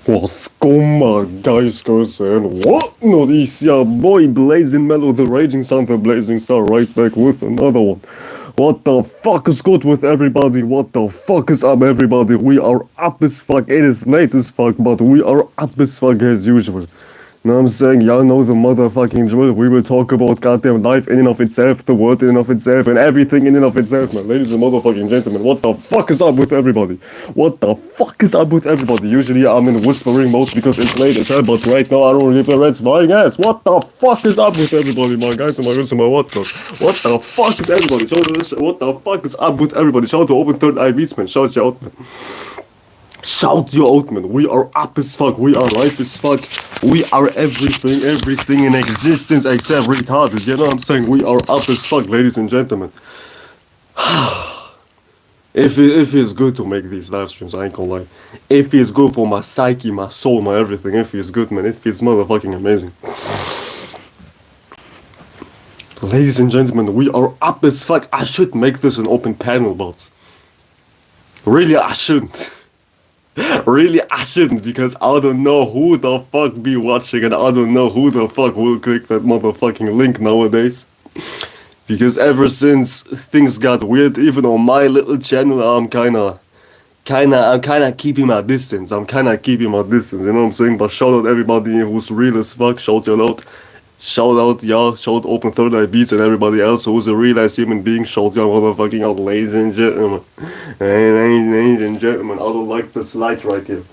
What's going on, guys, girls, and whatnot? It's your boy Blazing Mellow, the Raging Sun, the Blazing Star, right back with another one. What the fuck is good with everybody? What the fuck is up, everybody? We are up as fuck. It is late as fuck, but we are up as fuck as usual. Know what I'm saying? Y'all know the motherfucking drill. We will talk about goddamn life in and of itself, the world in and of itself, and everything in and of itself, man. Ladies and motherfucking gentlemen, what the fuck is up with everybody? What the fuck is up with everybody? Usually I'm in whispering mode because it's late as hell, but right now I don't give a rat's flying ass. What the fuck is up with everybody, my guys and my girls and my whatnot? What the fuck is everybody? What the fuck is up with everybody? Shout out to Open Third Eye Beats, man. Shout you out, man. Shout you out, man. We are up as fuck. We are life as fuck. We are everything in existence except retarded. You know what I'm saying? We are up as fuck, ladies and gentlemen. If it feels good to make these live streams, I ain't gonna lie. It feels good for my psyche, my soul, my everything. It feels good, man. It feels motherfucking amazing. Ladies and gentlemen, we are up as fuck. I should make this an open panel, but really, I shouldn't. Really, I shouldn't, because I don't know who the fuck be watching and I don't know who the fuck will click that motherfucking link nowadays. Because ever since things got weird, even on my little channel, I'm kinda keeping my distance. You know what I'm saying? But shout out everybody who's real as fuck. Shout out y'all, shout Open Third Eye Beats and everybody else who's a real ass human being. Shout y'all motherfucking out, ladies and gentlemen. Ladies and gentlemen, I don't like this light right here.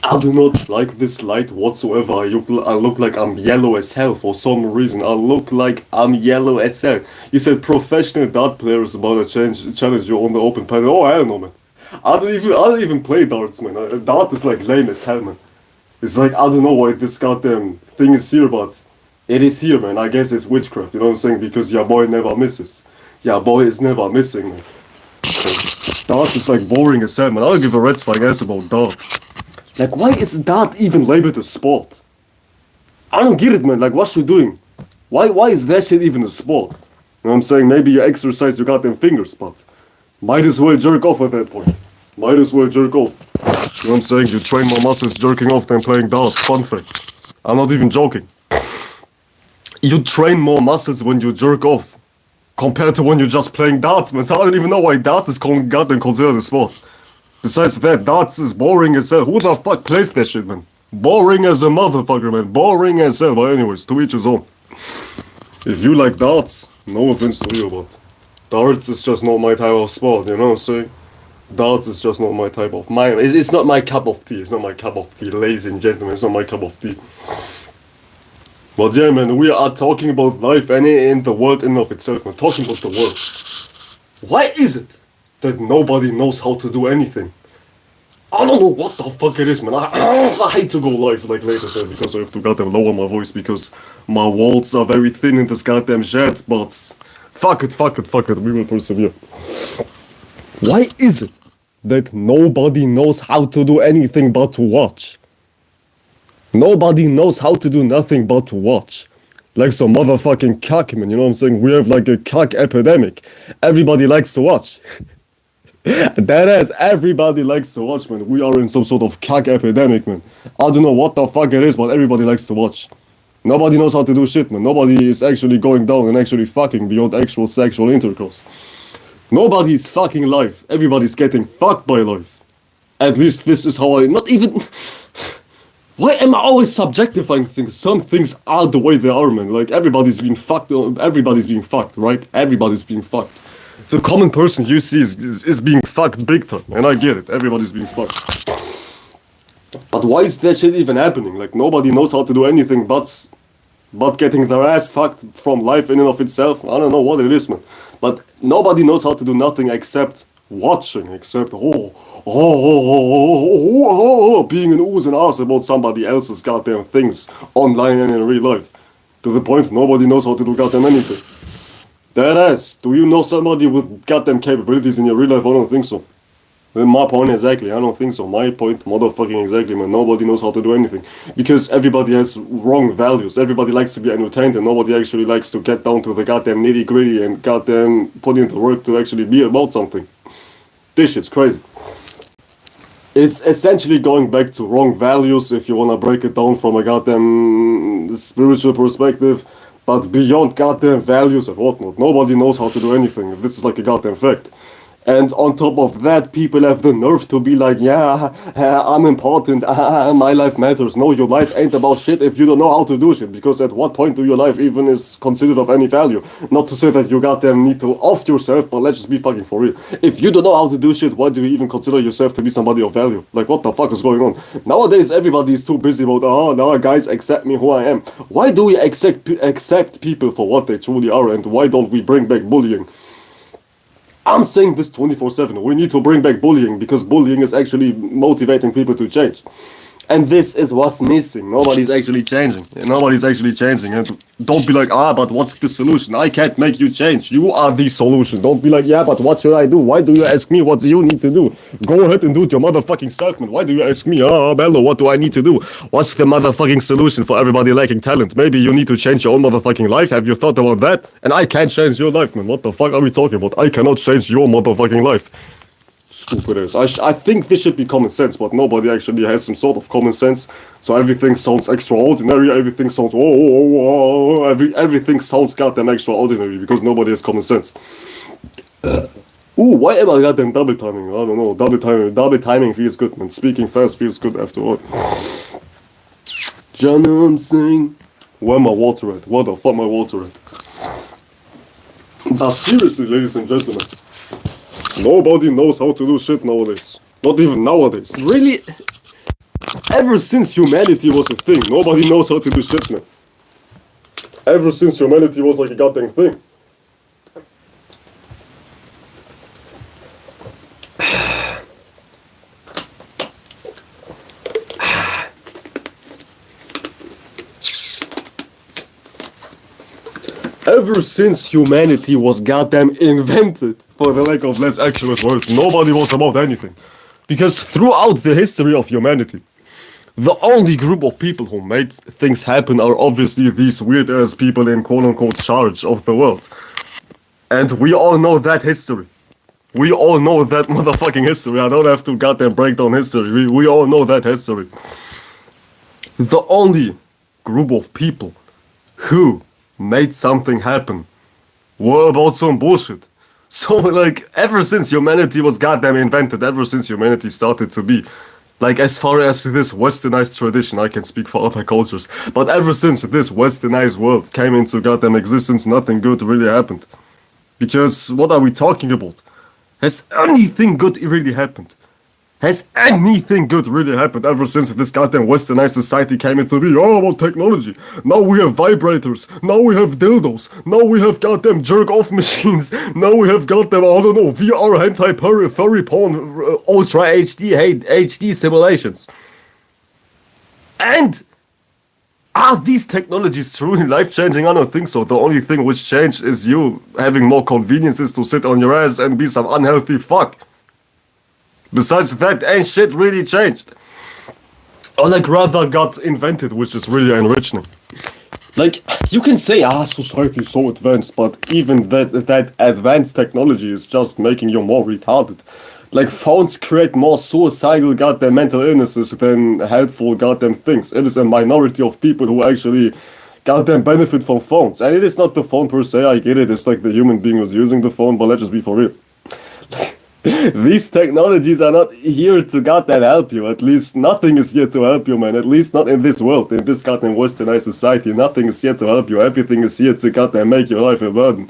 I do not like this light whatsoever. I look like I'm yellow as hell for some reason. I look like I'm yellow as hell. You said professional dart players about to challenge you on the open panel. Oh, I don't know, man. I don't even play darts, man. Dart is like lame as hell, man. It's like, I don't know why this goddamn thing is here, but it is here, man. I guess it's witchcraft, you know what I'm saying? Because your boy never misses. Your boy is never missing, man. Dart is like boring as hell, man. I don't give a rat's flying ass about dart. Like, why is dart even labeled a sport? I don't get it, man. Like, what's you doing? Why is that shit even a sport? You know what I'm saying? Maybe you exercise your goddamn fingers, but might as well jerk off at that point. Might as well jerk off. You know what I'm saying? You train more muscles jerking off than playing darts. Fun fact. I'm not even joking. You train more muscles when you jerk off compared to when you're just playing darts, man. So I don't even know why dart is goddamn considered a sport. Besides that, darts is boring as hell. Who the fuck plays that shit, man? Boring as a motherfucker, man. Boring as hell. But anyways, to each his own. If you like darts, no offense to you, but darts is just not my type of sport, you know what I'm saying? Darts is just not my type of it's not my cup of tea. It's not my cup of tea, ladies and gentlemen. It's not my cup of tea. But yeah, man, we are talking about life and in the world in and of itself, man. Talking about the world. Why is it that nobody knows how to do anything? I don't know what the fuck it is, man. I hate to go live like later, sir, because I have to goddamn lower my voice because my walls are very thin in this goddamn shed. But fuck it. We will persevere. Why is it that nobody knows how to do anything but to watch? Nobody knows how to do nothing but to watch. Like some motherfucking cuck, man, you know what I'm saying? We have like a cuck epidemic. Everybody likes to watch. That is, everybody likes to watch, man. We are in some sort of cuck epidemic, man. I don't know what the fuck it is, but everybody likes to watch. Nobody knows how to do shit, man. Nobody is actually going down and actually fucking beyond actual sexual intercourse. Nobody's fucking life. Everybody's getting fucked by life. At least this is how not even... Why am I always subjectifying things? Some things are the way they are, man. Like, everybody's being fucked, right? Everybody's being fucked. The common person you see is being fucked big time. And I get it. Everybody's being fucked. But why is that shit even happening? Like, nobody knows how to do anything but getting their ass fucked from life in and of itself. I don't know what it is, man. But nobody knows how to do nothing except watching, except being an ooze and ass about somebody else's goddamn things online and in real life. To the point nobody knows how to do goddamn anything. That ass, do you know somebody with goddamn capabilities in your real life? I don't think so. My point exactly, I don't think so. My point motherfucking exactly, man. Nobody knows how to do anything. Because everybody has wrong values. Everybody likes to be entertained and nobody actually likes to get down to the goddamn nitty gritty and goddamn put in the work to actually be about something. This shit's crazy. It's essentially going back to wrong values if you wanna break it down from a goddamn spiritual perspective. But beyond goddamn values and whatnot, nobody knows how to do anything. This is like a goddamn fact. And on top of that, people have the nerve to be like, yeah, I'm important, my life matters. No, your life ain't about shit if you don't know how to do shit. Because at what point do your life even is considered of any value? Not to say that you goddamn need to off yourself, but let's just be fucking for real. If you don't know how to do shit, why do you even consider yourself to be somebody of value? Like, what the fuck is going on? Nowadays, everybody is too busy about, oh, now guys, accept me who I am. Why do we accept people for what they truly are, and why don't we bring back bullying? I'm saying this 24/7. We need to bring back bullying because bullying is actually motivating people to change. And this is what's missing. Nobody's actually changing. Nobody's actually changing. And don't be like, but what's the solution? I can't make you change. You are the solution. Don't be like, yeah, but what should I do? Why do you ask me what do you need to do? Go ahead and do it your motherfucking self, man. Why do you ask me, Bello, what do I need to do? What's the motherfucking solution for everybody lacking talent? Maybe you need to change your own motherfucking life. Have you thought about that? And I can't change your life, man. What the fuck are we talking about? I cannot change your motherfucking life. Stupid ass. I think this should be common sense, but nobody actually has some sort of common sense. So everything sounds extraordinary. Everything sounds everything sounds goddamn extraordinary because nobody has common sense. Why am I goddamn double timing? I don't know. Double timing feels good, man. Speaking fast feels good after all. You know what I'm saying? Where my water at? Where the fuck my water at? But seriously, ladies and gentlemen. Nobody knows how to do shit nowadays. Not even nowadays. Really? Ever since humanity was a thing, nobody knows how to do shit, man. Ever since humanity was like a goddamn thing. Ever since humanity was goddamn invented, for the lack of less accurate words, nobody was about anything. Because throughout the history of humanity, the only group of people who made things happen are obviously these weird ass people in quote unquote charge of the world. And we all know that history. We all know that motherfucking history. I don't have to goddamn break down history. We all know that history. The only group of people who made something happen were about some bullshit. So, like, ever since humanity was goddamn invented, ever since humanity started to be, like, as far as this westernized tradition, I can speak for other cultures, but ever since this westernized world came into goddamn existence, nothing good really happened. Because, what are we talking about? Has anything good really happened? Has anything good really happened ever since this goddamn westernized society came into being? Oh, about technology. Now we have vibrators. Now we have dildos. Now we have goddamn jerk-off machines. Now we have goddamn, I don't know, VR hentai furry porn, ultra HD simulations. And are these technologies truly life-changing? I don't think so. The only thing which changed is you having more conveniences to sit on your ass and be some unhealthy fuck. Besides that, ain't shit really changed. Or like rather got invented, which is really enriching. Like, you can say, society is so advanced, but even that advanced technology is just making you more retarded. Like, phones create more suicidal goddamn mental illnesses than helpful goddamn things. It is a minority of people who actually goddamn benefit from phones. And it is not the phone per se, I get it, it's like the human being who's using the phone, but let's just be for real. These technologies are not here to goddamn help you. At least nothing is here to help you, man. At least not in this world, in this goddamn westernized society. Nothing is here to help you. Everything is here to goddamn make your life a burden.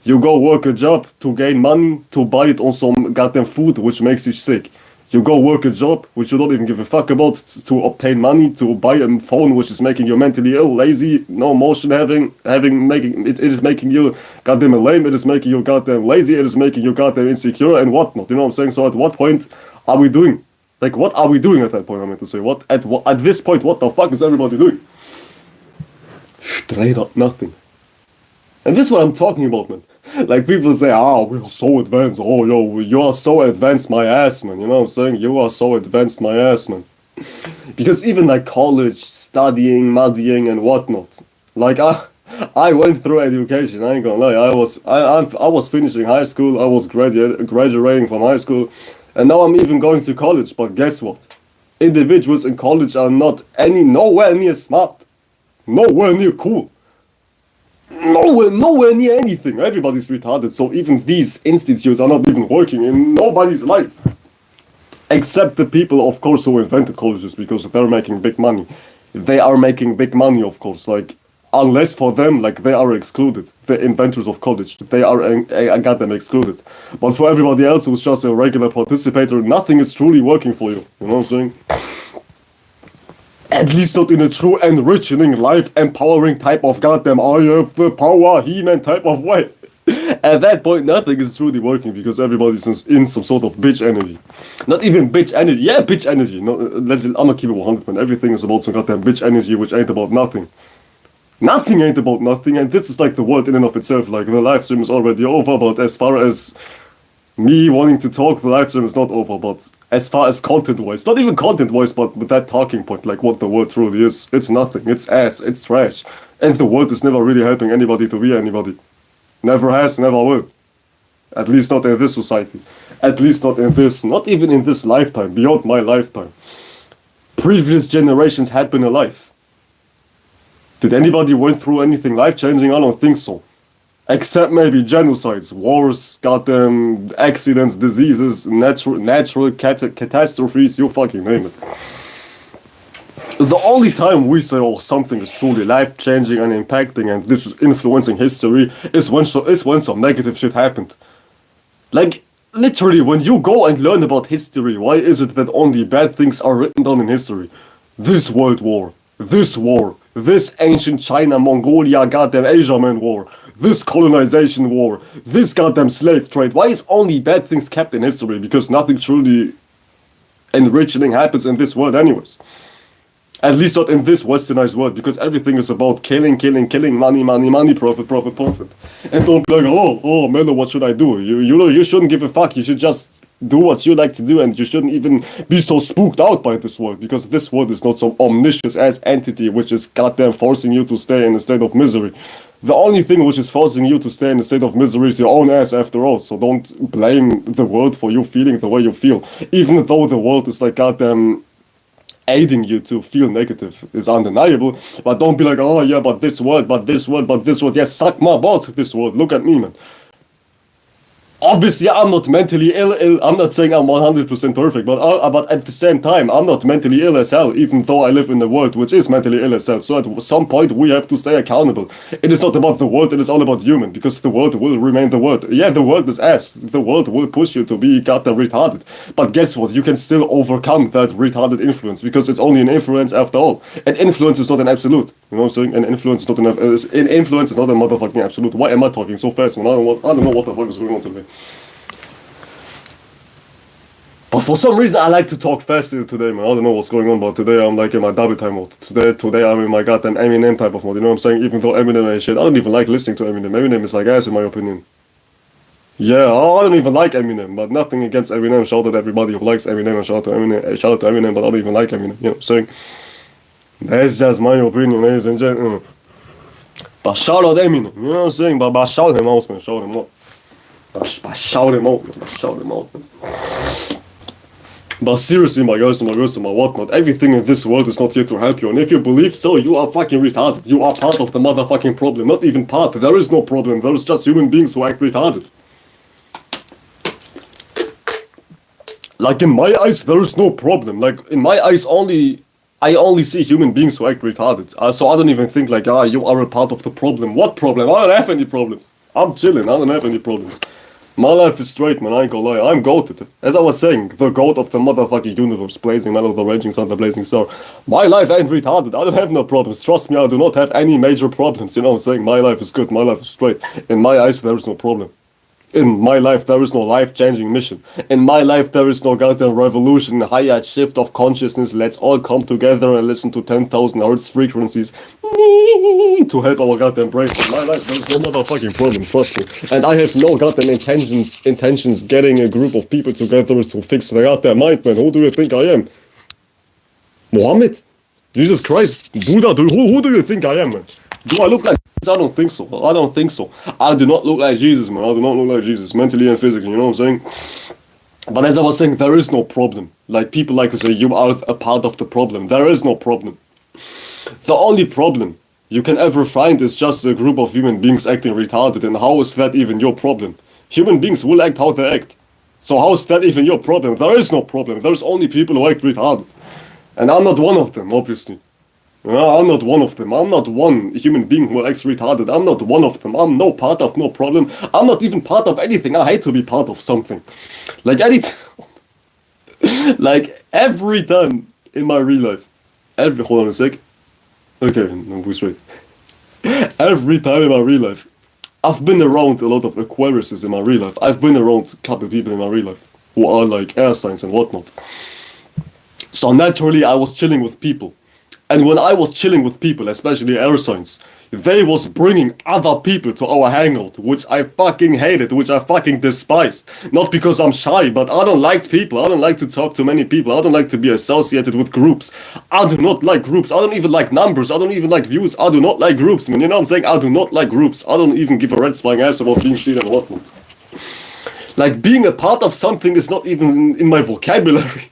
You go work a job to gain money, to buy it on some goddamn food which makes you sick. You go work a job which you don't even give a fuck about to obtain money, to buy a phone which is making you mentally ill, lazy, no emotion making it is making you goddamn lame, it is making you goddamn lazy, it is making you goddamn insecure and whatnot. You know what I'm saying? So at what point are we doing? Like, what are we doing at that point? I meant to say, at this point, what the fuck is everybody doing? Straight up nothing. And this is what I'm talking about, man. Like, people say, we're so advanced. Oh, yo, you are so advanced, my ass, man. You know what I'm saying? You are so advanced, my ass, man. Because even like college, studying, muddying, and whatnot. Like, I went through education, I ain't gonna lie. I was finishing high school, I was graduating from high school. And now I'm even going to college, but guess what? Individuals in college are nowhere near smart, nowhere near cool, nowhere near anything. Everybody's retarded, so even these institutes are not even working in nobody's life. Except the people, of course, who invented colleges, because they're making big money. They are making big money, of course. Like, unless for them, like, they are excluded. The inventors of college, they are goddamn excluded. But for everybody else who's just a regular participator, nothing is truly working for you. You know what I'm saying? At least not in a true enriching, life-empowering type of goddamn I have the power, He-Man type of way. At that point, nothing is truly working because everybody's in some sort of bitch energy. Not even bitch energy. Yeah, bitch energy. No, I'm gonna keep it 100, man. Everything is about some goddamn bitch energy, which ain't about nothing. Nothing ain't about nothing, and this is like the world in and of itself. Like, the live stream is already over, but as far as me wanting to talk, the live stream is not over. But as far as content-wise, not even content-wise, but with that talking point, like what the world truly is, it's nothing. It's ass. It's trash. And the world is never really helping anybody to be anybody. Never has, never will. At least not in this society. At least not in this, not even in this lifetime, beyond my lifetime. Previous generations had been alive. Did anybody went through anything life-changing? I don't think so. Except maybe genocides, wars, goddamn accidents, diseases, natural catastrophes, you fucking name it. The only time we say, oh, something is truly life-changing and impacting and this is influencing history is when some negative shit happened. Like, literally, when you go and learn about history, why is it that only bad things are written down in history? This world war, this ancient China, Mongolia, goddamn Asiaman war, this colonization war, this goddamn slave trade. Why is only bad things kept in history? Because nothing truly enriching happens in this world anyways. At least not in this westernized world, because everything is about killing, money, profit. And don't be like, oh, man, what should I do? You shouldn't give a fuck. You should just do what you like to do, and you shouldn't even be so spooked out by this world, because this world is not some omniscient ass entity which is goddamn forcing you to stay in a state of misery. The only thing which is forcing you to stay in a state of misery is your own ass after all, so don't blame the world for you feeling the way you feel. Even though the world is like goddamn aiding you to feel negative is undeniable, but don't be like, oh yeah, but this world, yes, suck my balls, this world, look at me, man. Obviously, I'm not mentally ill. I'm not saying I'm 100% perfect, but at the same time, I'm not mentally ill as hell, even though I live in a world which is mentally ill as hell. So at some point, we have to stay accountable. It is not about the world, it is all about human, because the world will remain the world. Yeah, the world is ass. The world will push you to be goddamn retarded. But guess what? You can still overcome that retarded influence, because it's only an influence after all. An influence is not an absolute. You know what I'm saying? An influence is not an influence is not a motherfucking absolute. Why am I talking so fast, man? I don't know what the fuck is going on today. But for some reason, I like to talk faster today, man. I don't know what's going on, but today I'm like in my double time mode. Today I'm in my goddamn Eminem type of mode. You know what I'm saying? Even though Eminem ain't shit, I don't even like listening to Eminem. Eminem is like ass in my opinion. Yeah, I don't even like Eminem, but nothing against Eminem. Shout out to everybody who likes Eminem, and shout out to Eminem, but I don't even like Eminem. You know what I'm saying? That's just my opinion, ladies and gentlemen. But shout out Eminem, you know what I'm saying? But shout him out, man. Shout him out. But shout him out, man. Shout him out, man. But seriously, my guys and my whatnot, everything in this world is not here to help you. And if you believe so, you are fucking retarded. You are part of the motherfucking problem. Not even part. There is no problem. There is just human beings who act retarded. Like, in my eyes, there is no problem. Like, in my eyes, I only see human beings who act retarded. So I don't even think like, you are a part of the problem. What problem? I don't have any problems. I'm chilling. I don't have any problems. My life is straight, man. I ain't gonna lie. I'm goated. As I was saying, the goat of the motherfucking universe, blazing man of the raging sun, the blazing star. My life ain't retarded. I don't have no problems. Trust me, I do not have any major problems. You know what I'm saying? My life is good. My life is straight. In my eyes, there is no problem. In my life, there is no life-changing mission. In my life, there is no goddamn revolution, higher shift of consciousness. Let's all come together and listen to 10,000 hertz frequencies to help our goddamn brains. In my life, there is no motherfucking problem, trust me. And I have no goddamn intentions getting a group of people together to fix their goddamn mind, man. Who do you think I am? Muhammad? Jesus Christ? Buddha? Who do you think I am, man? Do I look like Jesus? I don't think so. I don't think so. I do not look like Jesus, man. I do not look like Jesus, mentally and physically, you know what I'm saying? But as I was saying, there is no problem. Like people like to say, you are a part of the problem. There is no problem. The only problem you can ever find is just a group of human beings acting retarded, and how is that even your problem? Human beings will act how they act. So how is that even your problem? There is no problem. There's only people who act retarded. And I'm not one of them, obviously. I'm not one of them. I'm not one human being who acts retarded. I'm not one of them. I'm no part of no problem. I'm not even part of anything. I hate to be part of something. Like like every time in my real life. Hold on a sec. Okay, no, we straight. Every time in my real life. I've been around a lot of Aquariuses in my real life. I've been around a couple of people in my real life who are like air signs and whatnot. So naturally I was chilling with people. And when I was chilling with people, especially air signs, they was bringing other people to our hangout, which I fucking hated, which I fucking despised. Not because I'm shy, but I don't like people. I don't like to talk to many people. I don't like to be associated with groups. I do not like groups. I don't even like numbers. I don't even like views. I do not like groups, man. You know what I'm saying? I do not like groups. I don't even give a rat's flying ass about being seen and whatnot. Like being a part of something is not even in my vocabulary.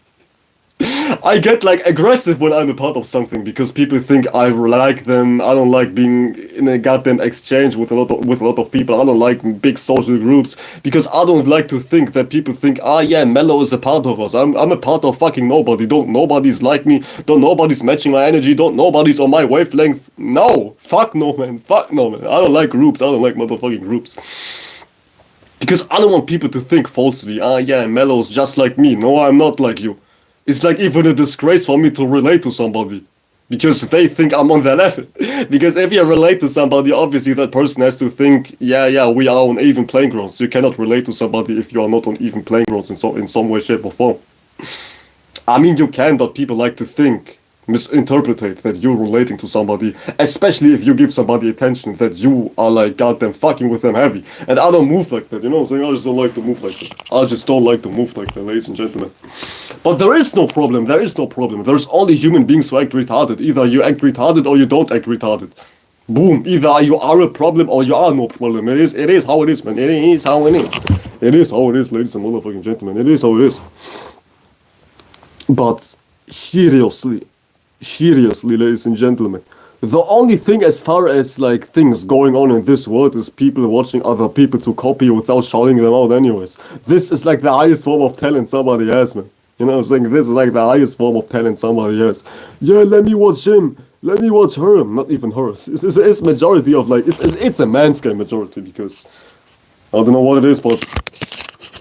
I get like aggressive when I'm a part of something because people think I like them. I don't like being in a goddamn exchange with a lot of people. I don't like big social groups because I don't like to think that people think, ah yeah, Mellow is a part of us. I'm a part of fucking nobody. Don't nobody's like me. Don't nobody's matching my energy. Don't nobody's on my wavelength. No, fuck no man. Fuck no man. I don't like groups. I don't like motherfucking groups. Because I don't want people to think falsely, ah yeah, Mellow's just like me. No, I'm not like you. It's like even a disgrace for me to relate to somebody. Because they think I'm on their level. Because if you relate to somebody, obviously that person has to think, yeah, we are on even playing grounds. You cannot relate to somebody if you are not on even playing grounds in some way, shape or form. I mean you can, but people like to think, misinterpret that you're relating to somebody, especially if you give somebody attention, that you are like goddamn fucking with them heavy. And I don't move like that, you know what I'm saying? I just don't like to move like that. I just don't like to move like that, ladies and gentlemen. But there is no problem, there is no problem. There's only human beings who act retarded. Either you act retarded or you don't act retarded. Boom. Either you are a problem or you are no problem. It is how it is, man. It is how it is. It is how it is, ladies and motherfucking gentlemen. It is how it is. But seriously, ladies and gentlemen, the only thing as far as like things going on in this world is people watching other people to copy without shouting them out anyways. This is like the highest form of talent somebody has, man. You know what I'm saying? This is like the highest form of talent somebody has. Yeah, let me watch him. Let me watch her. Not even her. It's majority of like, it's a man's game majority because I don't know what it is, but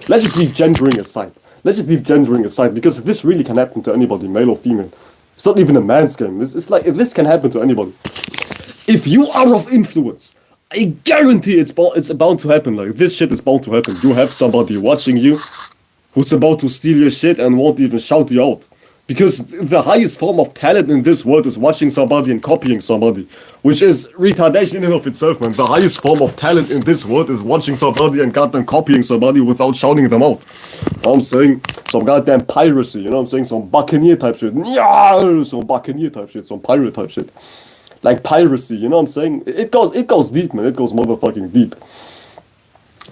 let's just leave gendering aside. Because this really can happen to anybody, male or female. It's not even a man's game. It's like, if this can happen to anybody. If you are of influence, I guarantee it's bound to happen. Like, this shit is bound to happen. You have somebody watching you who's about to steal your shit and won't even shout you out. Because the highest form of talent in this world is watching somebody and copying somebody. Which is retardation in and of itself, man. The highest form of talent in this world is watching somebody and goddamn copying somebody without shouting them out. You know what I'm saying? Some goddamn piracy, you know what I'm saying? Some buccaneer type shit. Yeah, some buccaneer type shit, some pirate type shit. Like piracy, you know what I'm saying? It goes deep, man. It goes motherfucking deep.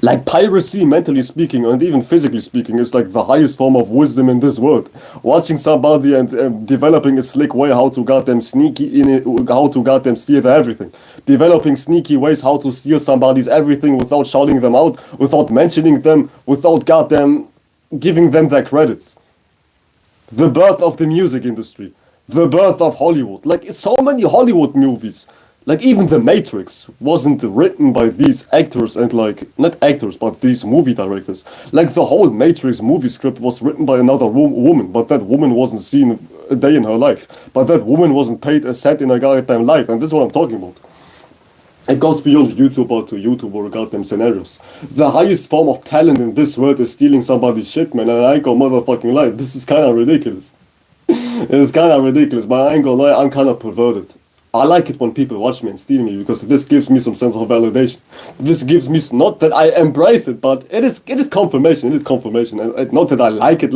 Like piracy, mentally speaking, and even physically speaking, is like the highest form of wisdom in this world. Watching somebody and developing a slick way how to goddamn sneaky in it, how to goddamn steal everything. Developing sneaky ways how to steal somebody's everything without shouting them out, without mentioning them, without goddamn giving them their credits. The birth of the music industry. The birth of Hollywood. Like, so many Hollywood movies. Like, even The Matrix wasn't written by these actors and, like, not actors, but these movie directors. Like, the whole Matrix movie script was written by another woman, but that woman wasn't seen a day in her life. But that woman wasn't paid a cent in her goddamn life, and this is what I'm talking about. It goes beyond YouTuber to YouTuber goddamn scenarios. The highest form of talent in this world is stealing somebody's shit, man, and I ain't gonna motherfucking lie. This is kinda ridiculous. It's kinda ridiculous, but I ain't gonna lie, I'm kinda perverted. I like it when people watch me and steal me because this gives me some sense of validation. This gives me, not that I embrace it, but it is confirmation. It is confirmation. And not that I like it,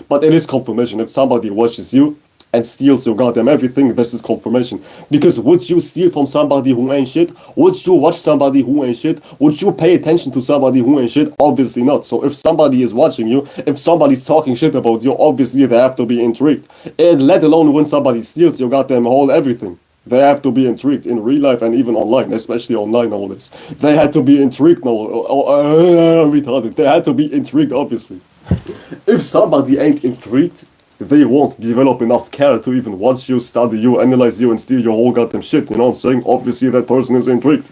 but it is confirmation. If somebody watches you and steals your goddamn everything, this is confirmation. Because would you steal from somebody who ain't shit? Would you watch somebody who ain't shit? Would you pay attention to somebody who ain't shit? Obviously not. So if somebody is watching you, if somebody's talking shit about you, obviously they have to be intrigued. And let alone when somebody steals your goddamn whole everything. They have to be intrigued in real life and even online, especially online nowadays. They had to be intrigued now. Retarded. They had to be intrigued, obviously. If somebody ain't intrigued, they won't develop enough care to even watch you, study you, analyze you, and steal your whole goddamn shit. You know what I'm saying? Obviously, that person is intrigued.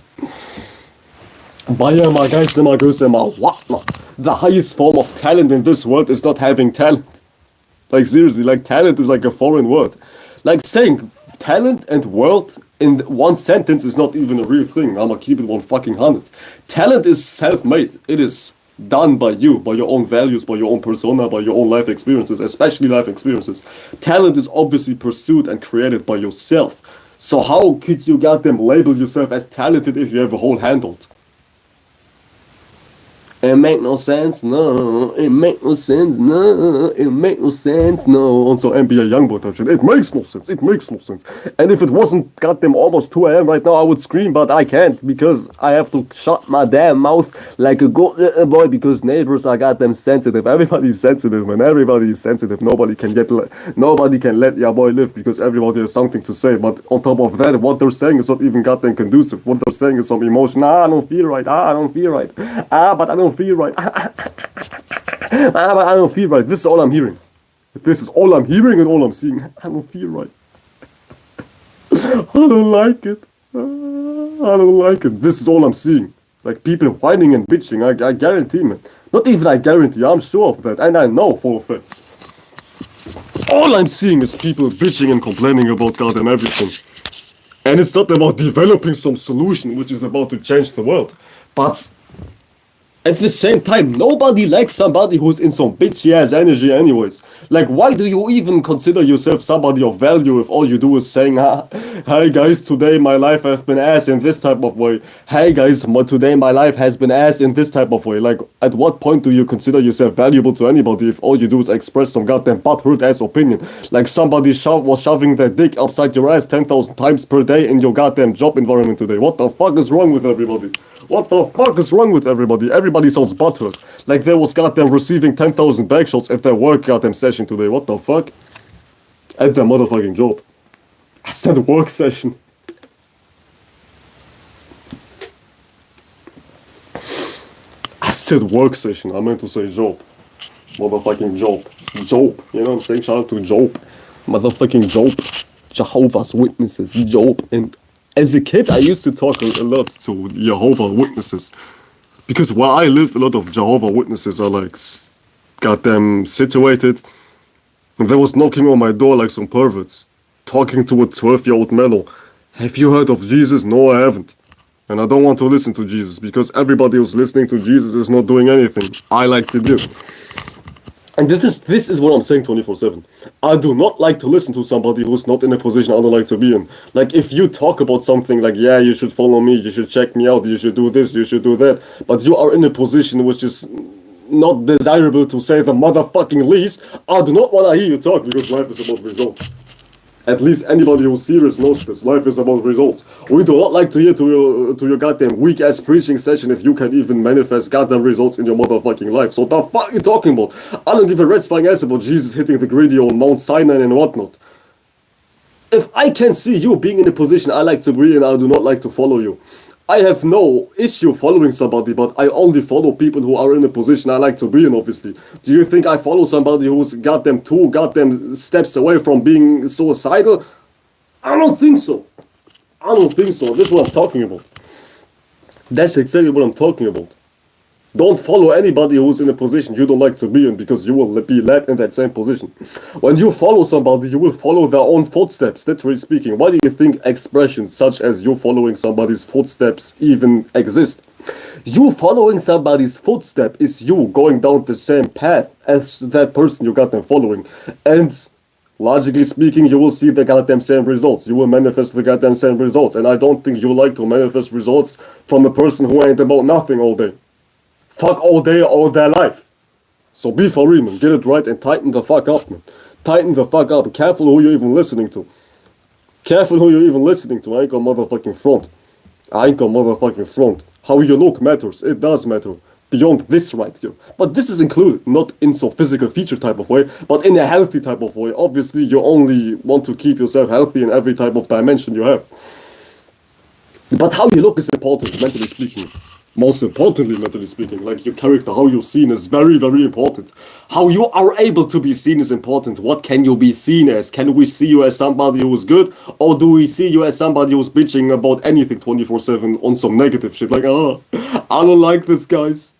The highest form of talent in this world is not having talent. Like, seriously, like, talent is like a foreign word. Like, saying talent and world in one sentence is not even a real thing. I'ma keep it 100. Talent is self-made. It is done by you, by your own values, by your own persona, by your own life experiences, especially life experiences. Talent is obviously pursued and created by yourself. So how could you goddamn label yourself as talented if you have a whole handled? It make no sense, no. It make no sense, no. It make no sense, no. On so NBA Youngboy type shit. It makes no sense. It makes no sense. And if it wasn't goddamn almost 2 a.m. right now, I would scream, but I can't because I have to shut my damn mouth like a good little boy because neighbors are goddamn sensitive. Everybody's sensitive, man. Everybody is sensitive. Nobody can let your boy live because everybody has something to say. But on top of that, what they're saying is not even goddamn conducive. What they're saying is some emotion. I don't feel right. I don't feel right. But I don't feel right. But I don't feel right. This is all I'm hearing. This is all I'm hearing and all I'm seeing. I don't feel right. I don't like it. I don't like it. This is all I'm seeing. Like people whining and bitching. I guarantee, man. Not even I guarantee. I'm sure of that. And I know for a fact. All I'm seeing is people bitching and complaining about goddamn everything. And it's not about developing some solution which is about to change the world. But at the same time, nobody likes somebody who's in some bitchy ass energy anyways. Like, why do you even consider yourself somebody of value if all you do is saying, hey guys, today my life has been ass in this type of way. Hey guys, today my life has been ass in this type of way. Like, at what point do you consider yourself valuable to anybody if all you do is express some goddamn butthurt ass opinion? Like somebody was shoving their dick upside your ass 10,000 times per day in your goddamn job environment today. What the fuck is wrong with everybody? What the fuck is wrong with everybody? Everybody sounds butthurt. Like they was goddamn receiving 10,000 back shots at their work goddamn session today. What the fuck? At their motherfucking job. I said work session. I said work session. I meant to say job. Motherfucking job. Job. You know what I'm saying? Shout out to Job. Motherfucking Job. Jehovah's Witnesses. Job. And as a kid, I used to talk a lot to Jehovah's Witnesses. Because where I live, a lot of Jehovah's Witnesses are like goddamn situated. And they was knocking on my door like some perverts. Talking to a 12-year-old mellow. Have you heard of Jesus? No, I haven't. And I don't want to listen to Jesus. Because everybody who's listening to Jesus is not doing anything. I like to do. And this is what I'm saying 24/7. I do not like to listen to somebody who's not in a position I don't like to be in. Like if you talk about something like, yeah, you should follow me, you should check me out, you should do this, you should do that, but you are in a position which is not desirable to say the motherfucking least, I do not want to hear you talk because life is about results. At least anybody who's serious knows this. Life is about results. We do not like to hear to your goddamn weak ass preaching session if you can even manifest goddamn results in your motherfucking life. So the fuck are you talking about? I don't give a rat's flying ass about Jesus hitting the gritty on Mount Sinai and whatnot. If I can see you being in a position I like to be in, I do not like to follow you. I have no issue following somebody, but I only follow people who are in a position I like to be in, obviously. Do you think I follow somebody who's goddamn 2 goddamn steps away from being suicidal? I don't think so. I don't think so. This is what I'm talking about. That's exactly what I'm talking about. Don't follow anybody who's in a position you don't like to be in because you will be led in that same position. When you follow somebody, you will follow their own footsteps, literally speaking. Why do you think expressions such as you following somebody's footsteps even exist? You following somebody's footstep is you going down the same path as that person you got them following. And logically speaking, you will see the goddamn same results. You will manifest the goddamn same results. And I don't think you like to manifest results from a person who ain't about nothing all day. Fuck all day, all their life. So be for real, man. Get it right and tighten the fuck up, man. Tighten the fuck up. Careful who you're even listening to. Careful who you're even listening to. I ain't got motherfucking front. I ain't got motherfucking front. How you look matters. It does matter. Beyond this right here. But this is included, not in some physical feature type of way, but in a healthy type of way. Obviously, you only want to keep yourself healthy in every type of dimension you have. But how you look is important, mentally speaking. Most importantly, mentally speaking, like your character, how you're seen is very, very important. How you are able to be seen is important. What can you be seen as? Can we see you as somebody who is good? Or do we see you as somebody who's bitching about anything 24/7 on some negative shit? Like, I don't like this, guys.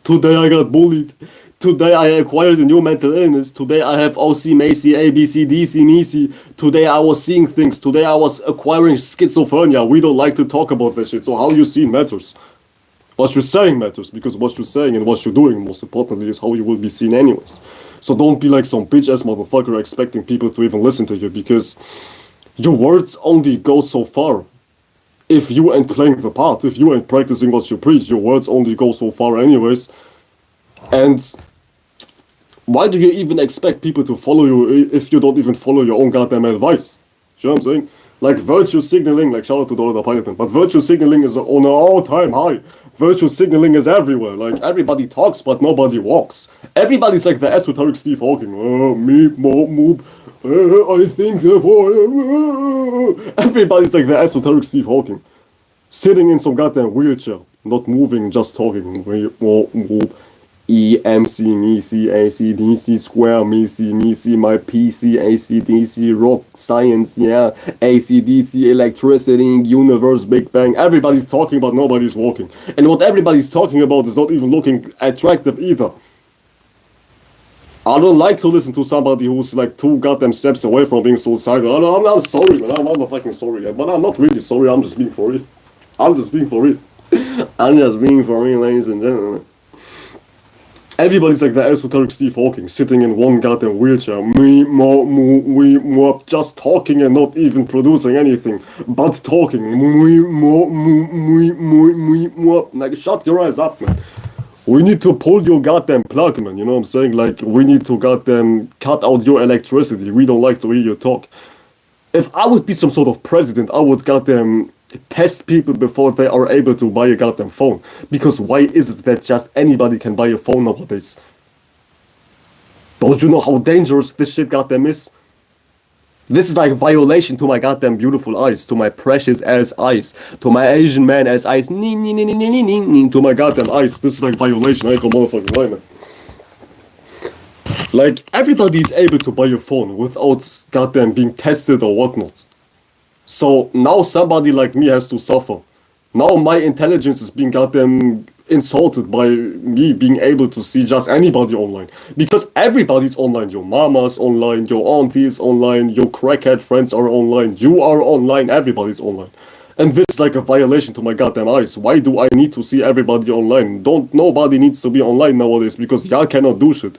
Today I got bullied. Today I acquired a new mental illness. Today I have OC, Macy, ABC, DC, Nisi. Today I was seeing things. Today I was acquiring schizophrenia. We don't like to talk about that shit. So how you see matters. What you're saying matters, because what you're saying and what you're doing, most importantly, is how you will be seen anyways. So don't be like some bitch-ass motherfucker expecting people to even listen to you, because your words only go so far. If you ain't playing the part, if you ain't practicing what you preach, your words only go so far anyways. And why do you even expect people to follow you if you don't even follow your own goddamn advice? You know what I'm saying? Like virtue signaling, like shout out to Dollar the Python, but virtue signaling is on an all-time high. Virtue signaling is everywhere. Like everybody talks, but nobody walks. Everybody's like the esoteric Steve Hawking. Me, moop, I think therefore. Everybody's like the esoteric Steve Hawking, sitting in some goddamn wheelchair, not moving, just talking. EMC, me, C, AC, DC, square, me, C, my PC, AC, DC, rock, science, yeah, AC, DC, electricity, universe, Big Bang. Everybody's talking, but nobody's walking. And what everybody's talking about is not even looking attractive either. I don't like to listen to somebody who's like 2 goddamn steps away from being suicidal. I'm sorry, man. I'm motherfucking sorry. But I'm not really sorry. I'm just being for it. I'm just being for it. I'm just being for it, ladies and gentlemen. Everybody's like the esoteric Steve Hawking, sitting in one goddamn wheelchair, just talking and not even producing anything, but talking, like shut your ass up, man. We need to pull your goddamn plug, man, you know what I'm saying? Like, we need to goddamn cut out your electricity, we don't like to hear you talk. If I would be some sort of president, I would goddamn test people before they are able to buy a goddamn phone. Because why is it that just anybody can buy a phone nowadays? Don't you know how dangerous this shit goddamn is? This is like violation to my goddamn beautiful eyes, to my precious ass eyes, to my Asian man ass eyes, to my goddamn eyes. This is like violation. I ain't gonna motherfucking lie, man. Like, everybody is able to buy a phone without goddamn being tested or whatnot. So now somebody like me has to suffer. Now my intelligence is being goddamn insulted by me being able to see just anybody online. Because everybody's online. Your mama's online, your auntie's online, your crackhead friends are online, you are online, everybody's online. And this is like a violation to my goddamn eyes. Why do I need to see everybody online? Nobody needs to be online nowadays because y'all cannot do shit.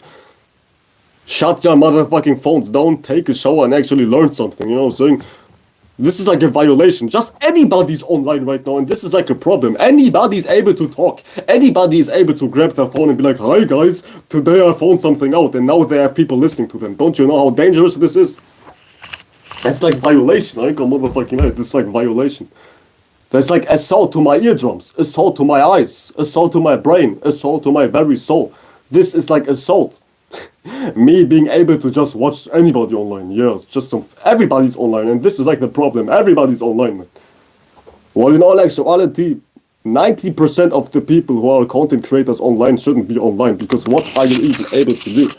Shut your motherfucking phones down, take a shower and actually learn something, you know what I'm saying? This is like a violation. Just anybody's online right now, and this is like a problem. Anybody's able to talk. Anybody is able to grab their phone and be like, hi guys, today I found something out, and now they have people listening to them. Don't you know how dangerous this is? That's like violation. I ain't gonna motherfucking lie. This is like violation. That's like assault to my eardrums, assault to my eyes, assault to my brain, assault to my very soul. This is like assault. Me being able to just watch anybody online, yeah, just everybody's online, and this is like the problem. Everybody's online, man. Well, in all actuality, 90% of the people who are content creators online shouldn't be online, because what are you even able to do?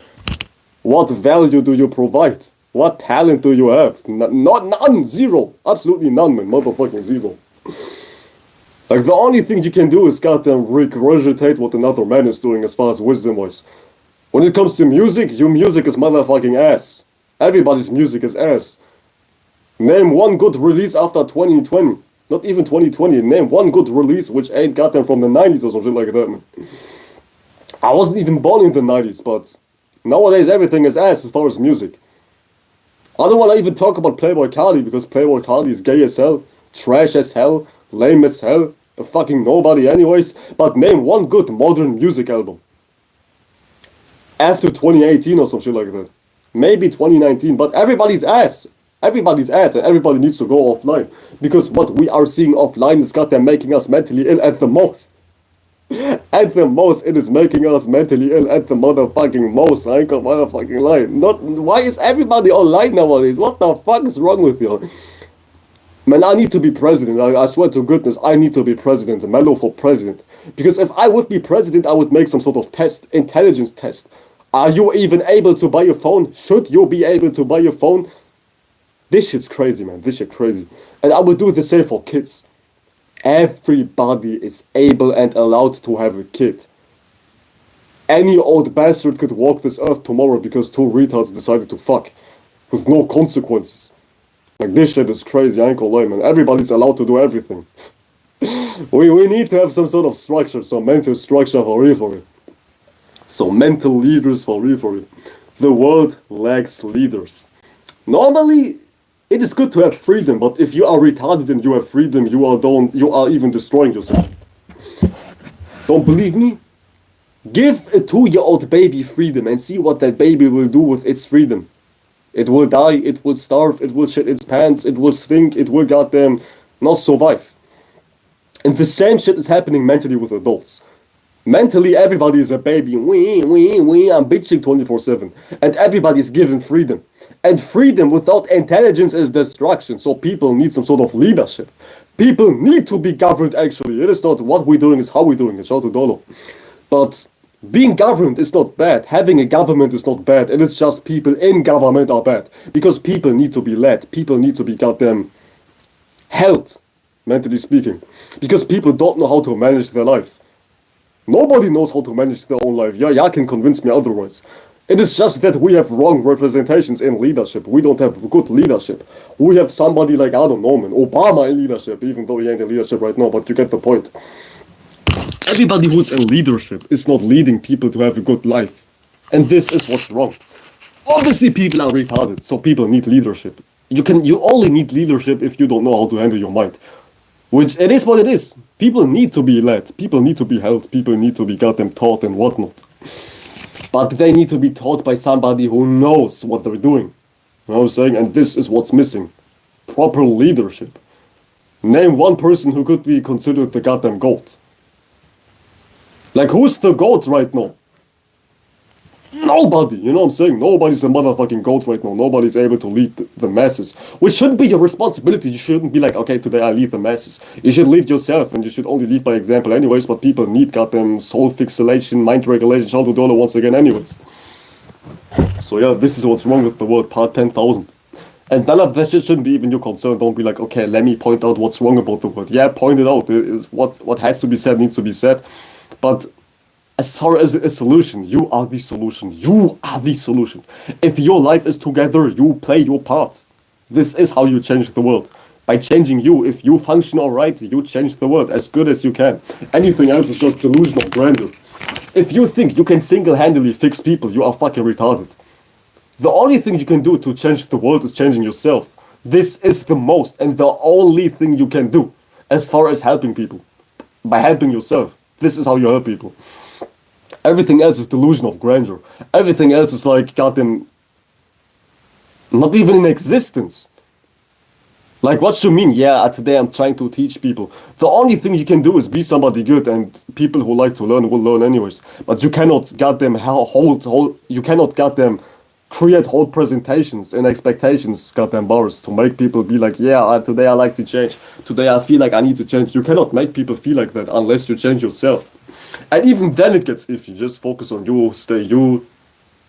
What value do you provide? What talent do you have? None, zero, absolutely none, man, motherfucking zero. Like, the only thing you can do is goddamn regurgitate what another man is doing as far as wisdom-wise. When it comes to music, your music is motherfucking ass. Everybody's music is ass. Name one good release after 2020. Not even 2020. Name one good release which ain't goddamn from the 90s or something like that, man. I wasn't even born in the 90s, but nowadays everything is ass as far as music. I don't want to even talk about Playboi Carti, because Playboi Carti is gay as hell, trash as hell, lame as hell, a fucking nobody anyways. But name one good modern music album after 2018 or some shit like that. maybe 2019, but everybody's ass. Everybody's ass, and everybody needs to go offline. Because what we are seeing offline is goddamn making us mentally ill at the most. At the most, it is making us mentally ill at the motherfucking most. I ain't got motherfucking lying. Not, why is everybody online nowadays? What the fuck is wrong with you? Man, I need to be president. I swear to goodness, I need to be president. Mellow for president. Because if I would be president, I would make some sort of test, intelligence test. Are you even able to buy a phone? Should you be able to buy a phone? This shit's crazy, man. This shit crazy. And I would do the same for kids. Everybody is able and allowed to have a kid. Any old bastard could walk this earth tomorrow because two retards decided to fuck. With no consequences. Like, this shit is crazy, I ain't gonna lie, man. Everybody's allowed to do everything. we need to have some sort of structure, some mental structure for real for it. So mental leaders for real for it. The world lacks leaders. Normally, it is good to have freedom, but if you are retarded and you have freedom, you are even destroying yourself. Don't believe me? Give a 2-year-old baby freedom and see what that baby will do with its freedom. It will die, it will starve, it will shit its pants, it will stink, it will goddamn not survive. And the same shit is happening mentally with adults. Mentally, everybody is a baby. I'm bitching 24/7. And everybody is given freedom. And freedom without intelligence is destruction. So people need some sort of leadership. People need to be governed, actually. It is not what we're doing, it's how we're doing it. Shout to Dolo. But being governed is not bad. Having a government is not bad. It is just people in government are bad. Because people need to be led. People need to be goddamn held, mentally speaking. Because people don't know how to manage their life. Nobody knows how to manage their own life. Yeah, can convince me otherwise. It is just that we have wrong representations in leadership. We don't have good leadership. We have somebody like, I don't know, man, Obama in leadership, even though he ain't in leadership right now, but you get the point. Everybody who's in leadership is not leading people to have a good life. And this is what's wrong. Obviously people are retarded, so people need leadership. You only need leadership if you don't know how to handle your mind. Which, it is what it is. People need to be led. People need to be held. People need to be goddamn taught and whatnot. But they need to be taught by somebody who knows what they're doing. You know what I'm saying? And this is what's missing. Proper leadership. Name one person who could be considered the goddamn GOAT. Like, who's the GOAT right now? Nobody, you know what I'm saying? Nobody's a motherfucking GOAT right now. Nobody's able to lead the masses. Which should be your responsibility. You shouldn't be like, okay, today I lead the masses. You should lead yourself, and you should only lead by example anyways, but people need goddamn soul fixation, mind regulation, shout to dollar once again anyways. So yeah, this is what's wrong with the world, part 10,000. And none of that shit shouldn't be even your concern. Don't be like, okay, let me point out what's wrong about the world. Yeah, point it out. It is what has to be said needs to be said. But as far as a solution, you are the solution. You are the solution. If your life is together, you play your part. This is how you change the world. By changing you, if you function alright, you change the world as good as you can. Anything else is just delusion of grandeur. If you think you can single-handedly fix people, you are fucking retarded. The only thing you can do to change the world is changing yourself. This is the most and the only thing you can do as far as helping people. By helping yourself. This is how you help people. Everything else is delusion of grandeur. Everything else is like goddamn not even in existence. Like, what you mean? Yeah, today I'm trying to teach people. The only thing you can do is be somebody good, and people who like to learn will learn anyways. But you cannot goddamn you cannot goddamn create whole presentations and expectations, goddamn bars, to make people be like, yeah, today I like to change. Today I feel like I need to change. You cannot make people feel like that unless you change yourself. And even then it gets iffy. Just focus on you, stay you.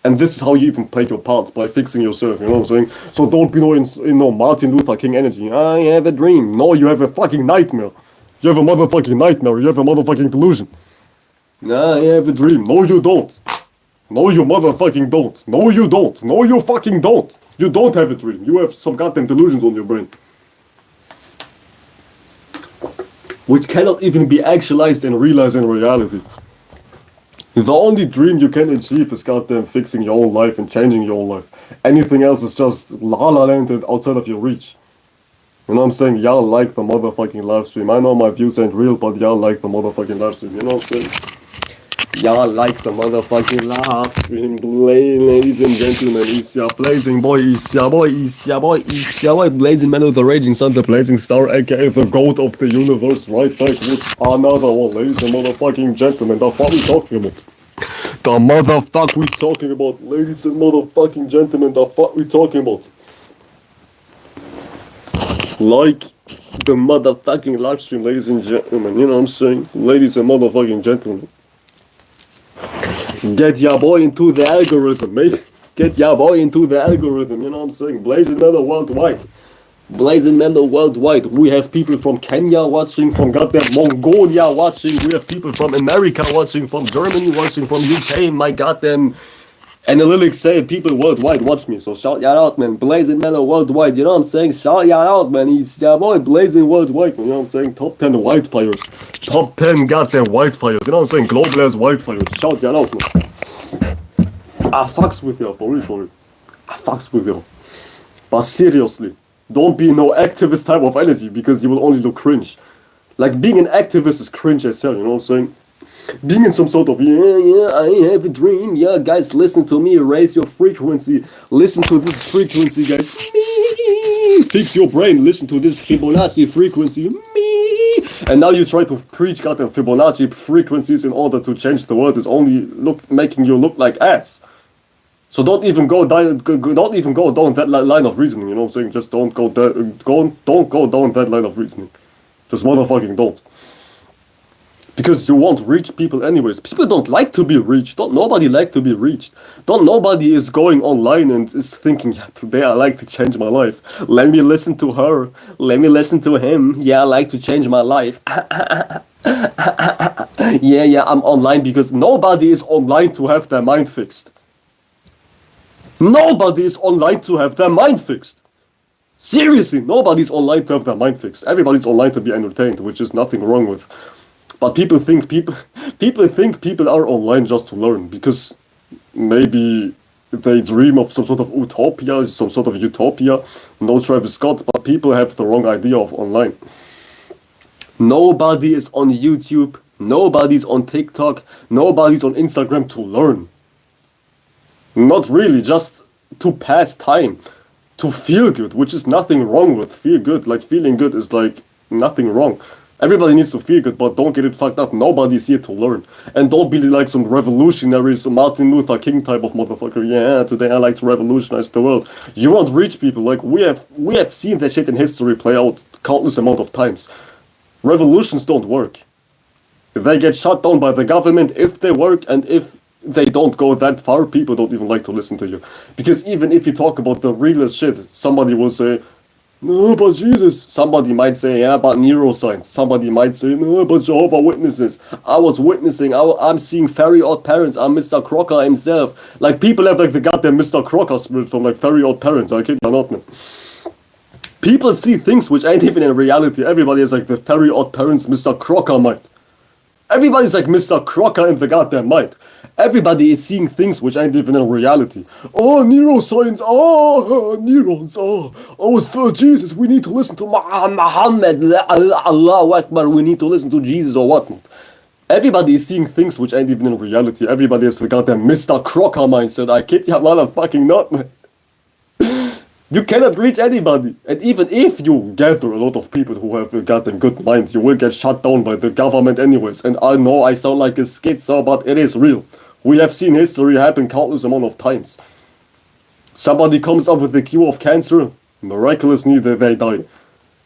And this is how you even play your part, by fixing yourself, you know what I'm saying? So don't be no Martin Luther King energy. I have a dream. No, you have a fucking nightmare. You have a motherfucking nightmare. You have a motherfucking delusion. Nah, I have a dream. No, you don't. No, you motherfucking don't. No, you don't. No, you fucking don't. You don't have a dream. You have some goddamn delusions on your brain. Which cannot even be actualized and realized in reality. The only dream you can achieve is goddamn fixing your own life and changing your own life. Anything else is just la la land and outside of your reach. You know what I'm saying? Y'all like the motherfucking live stream. I know my views ain't real, but y'all like the motherfucking live stream. You know what I'm saying? Y'all like the motherfucking live stream, ladies and gentlemen. It's your blazing boy, it's your boy, it's your boy, it's your boy, Blazing Man of the Raging Sun, the Blazing Star, aka the GOAT of the universe, right back with another one, ladies and motherfucking gentlemen. The fuck we talking about? The motherfuck we talking about, ladies and motherfucking gentlemen. The fuck we talking about? Like the motherfucking live stream, ladies and gentlemen. You know what I'm saying? Ladies and motherfucking gentlemen. Get your boy into the algorithm, mate. Get your boy into the algorithm, you know what I'm saying? Blazing Metal worldwide. Blazing Metal worldwide. We have people from Kenya watching, from goddamn Mongolia watching. We have people from America watching, from Germany watching, from UK, my goddamn analytics say people worldwide watch me. So shout y'all out, man. Blazing Metal worldwide, you know what I'm saying? Shout y'all out, man. He's your boy Blazing worldwide, you know what I'm saying? Top 10 wildfires. Top 10 goddamn wildfires. You know what I'm saying? Global as wildfires. Shout y'all out, man. I fucks with you, for real. I fucks with you. But seriously, don't be no activist type of energy because you will only look cringe. Like, being an activist is cringe as hell, you know what I'm saying? Being in some sort of, I have a dream, yeah, guys, listen to me, raise your frequency, listen to this frequency, guys, fix your brain, listen to this Fibonacci frequency, and now you try to preach goddamn Fibonacci frequencies in order to change the world is only making you look like ass. So don't even go down that line of reasoning, you know what I'm saying? Just don't go down that line of reasoning. Just motherfucking don't. Because you won't reach people anyways. People don't like to be reached. Don't nobody like to be reached. Don't nobody is going online and is thinking, yeah, today I like to change my life. Let me listen to her. Let me listen to him. Yeah, I like to change my life. yeah, I'm online because nobody is online to have their mind fixed. Nobody is online to have their mind fixed. Seriously, nobody's online to have their mind fixed. Everybody's online to be entertained, which is nothing wrong with. But people think people are online just to learn because maybe they dream of some sort of utopia, some sort of utopia. No Travis Scott, but people have the wrong idea of online. Nobody is on YouTube, nobody's on TikTok, nobody's on Instagram to learn. Not really, just to pass time, to feel good, which is nothing wrong with feel good. Like, feeling good is like nothing wrong. Everybody needs to feel good, but don't get it fucked up. Nobody's here to learn. And don't be like some revolutionary, some Martin Luther King type of motherfucker. Yeah, today I like to revolutionize the world. You won't reach people. Like, we have seen that shit in history play out countless amount of times. Revolutions don't work. They get shut down by the government if they work, and if they don't go that far, people don't even like to listen to you. Because even if you talk about the realest shit, somebody will say, no, but Jesus. Somebody might say, yeah, but neuroscience. Somebody might say, no, but Jehovah's Witnesses. I was witnessing, I'm seeing Very Odd Parents. I'm Mr. Crocker himself. Like, people have like the goddamn Mr. Crocker spirit from like Very Odd Parents. I kid you not, man. People see things which ain't even in reality. Everybody is like the Very Odd Parents Mr. Crocker mind. Everybody's like Mr. Crocker in the goddamn mind. Everybody is seeing things which ain't even in reality. Oh, neuroscience, oh, neurons, oh, it's for Jesus, we need to listen to Muhammad, Allahu Akbar, we need to listen to Jesus or whatnot. Everybody is seeing things which ain't even in reality. Everybody has the goddamn Mr. Crocker mindset. I kid you motherfucking not, man. You cannot reach anybody. And even if you gather a lot of people who have a goddamn good mind, you will get shut down by the government anyways. And I know I sound like a schizo, but it is real. We have seen history happen countless amount of times. Somebody comes up with the cure of cancer, miraculously they die.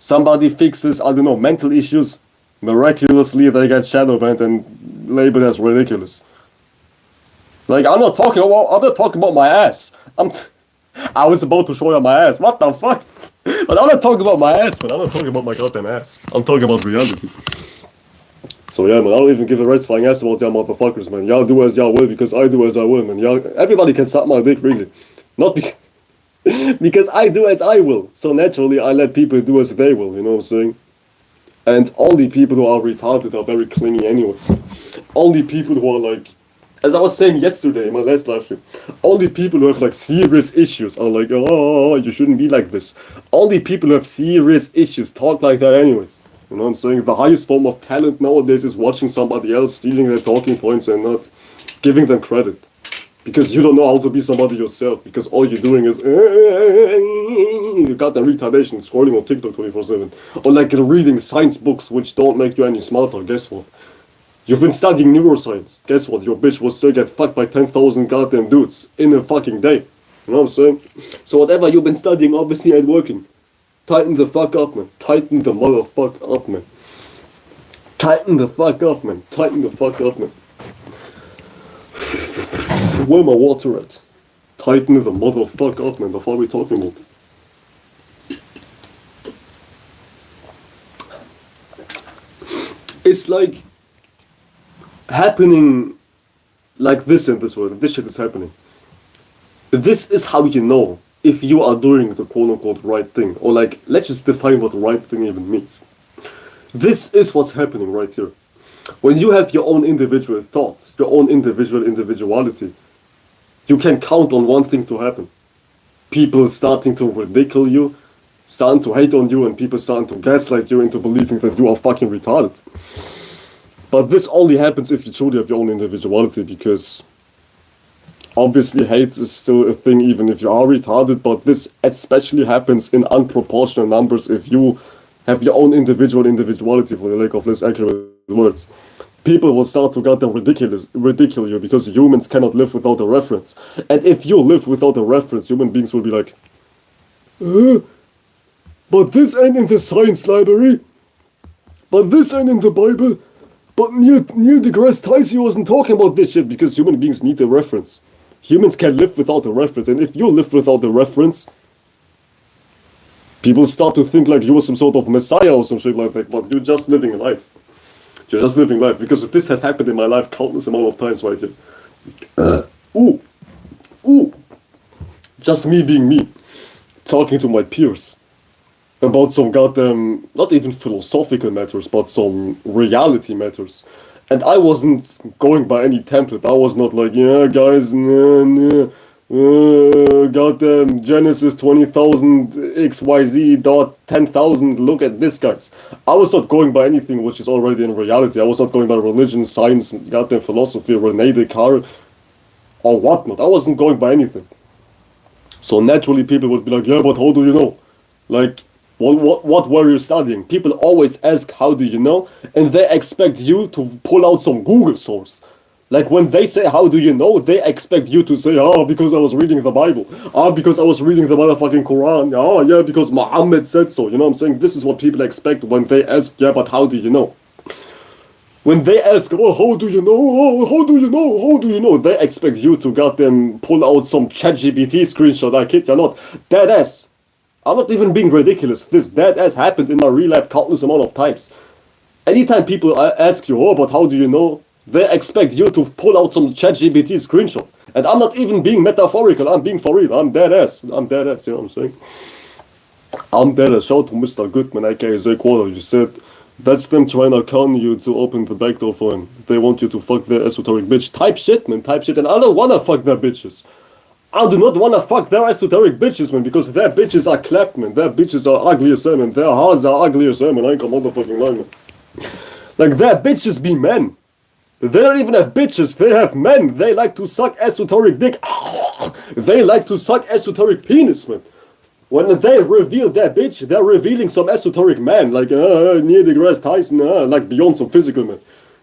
Somebody fixes, I don't know, mental issues, miraculously they get shadow banned and labeled as ridiculous. Like, I'm not talking about my ass. I was about to show you my ass. What the fuck? But I'm not talking about my ass, man. I'm not talking about my goddamn ass. I'm talking about reality. So yeah, man, I don't even give a rat's flying ass about y'all motherfuckers, man. Y'all do as y'all will because I do as I will, man. Everybody can suck my dick, really. Not because I do as I will. So naturally, I let people do as they will, you know what I'm saying? And only people who are retarded are very clingy anyways. Only people who are like, as I was saying yesterday in my last live stream, only people who have like serious issues are like, oh, you shouldn't be like this. Only people who have serious issues talk like that anyways. You know what I'm saying? The highest form of talent nowadays is watching somebody else stealing their talking points and not giving them credit. Because you don't know how to be somebody yourself. Because all you're doing is you got that retardation scrolling on TikTok 24/7. Or like reading science books which don't make you any smarter. Guess what? You've been studying neuroscience. Guess what? Your bitch will still get fucked by 10,000 goddamn dudes in a fucking day. You know what I'm saying? So whatever you've been studying obviously ain't working. Tighten the fuck up, man. Tighten the motherfuck up, man. Tighten the fuck up, man. Tighten the fuck up, man. Where my water at? Tighten the motherfuck up, man. The fuck are we talking about? It's like happening like this in this world. This shit is happening. This is how you know if you are doing the quote-unquote right thing. Or like, let's just define what right thing even means. This is what's happening right here. When you have your own individual thoughts, your own individuality, you can count on one thing to happen. People starting to ridicule you, starting to hate on you, and people starting to gaslight you into believing that you are fucking retarded. But this only happens if you truly have your own individuality, because obviously hate is still a thing even if you are retarded, but this especially happens in unproportional numbers if you have your own individuality, for the lack of less accurate words. People will start to goddamn ridicule you because humans cannot live without a reference. And if you live without a reference, human beings will be like, but this ain't in the science library. But this ain't in the Bible. But Neil deGrasse Tyson wasn't talking about this shit, because human beings need a reference. Humans can live without a reference, and if you live without a reference, people start to think like you're some sort of messiah or some shit like that, but you're just living life. You're just living life, because if this has happened in my life countless amount of times right here. Just me being me, talking to my peers about some goddamn, not even philosophical matters, but some reality matters. And I wasn't going by any template. I was not like, yeah, guys, goddamn Genesis 20,000 XYZ dot 10,000. Look at this, guys. I was not going by anything which is already in reality. I was not going by religion, science, goddamn philosophy, Rene Descartes, or whatnot. I wasn't going by anything. So naturally, people would be like, yeah, but how do you know? Like, what were you studying? People always ask, how do you know? And they expect you to pull out some Google source. Like when they say, how do you know? They expect you to say, oh, because I was reading the Bible. Oh, because I was reading the motherfucking Quran. Oh, yeah, because Muhammad said so. You know what I'm saying? This is what people expect when they ask, yeah, but how do you know? When they ask, oh, how do you know? Oh, how do you know? How do you know? They expect you to goddamn pull out some ChatGPT screenshot. I kid you not. Dead ass. I'm not even being ridiculous. This dead ass happened in my real life countless amount of times. Anytime people ask you, oh, but how do you know? They expect you to pull out some ChatGPT screenshot. And I'm not even being metaphorical. I'm being for real. I'm dead ass. I'm dead ass. You know what I'm saying? I'm dead ass. Shout to Mr. Goodman, aka Zach Waller. You said, that's them trying to con you to open the back door for him. They want you to fuck their esoteric bitch. Type shit, man. Type shit. And I don't wanna fuck their bitches. I do not wanna fuck their esoteric bitches, man, because their bitches are clapped, man. Their bitches are ugly as hell, man. Their hearts are ugly as hell, man. I ain't come motherfucking line, man. Like, their bitches be men. They don't even have bitches, they have men. They like to suck esoteric dick. They like to suck esoteric penis, man. When they reveal their bitch, they're revealing some esoteric man, like Neil deGrasse Tyson, like beyond some physical man.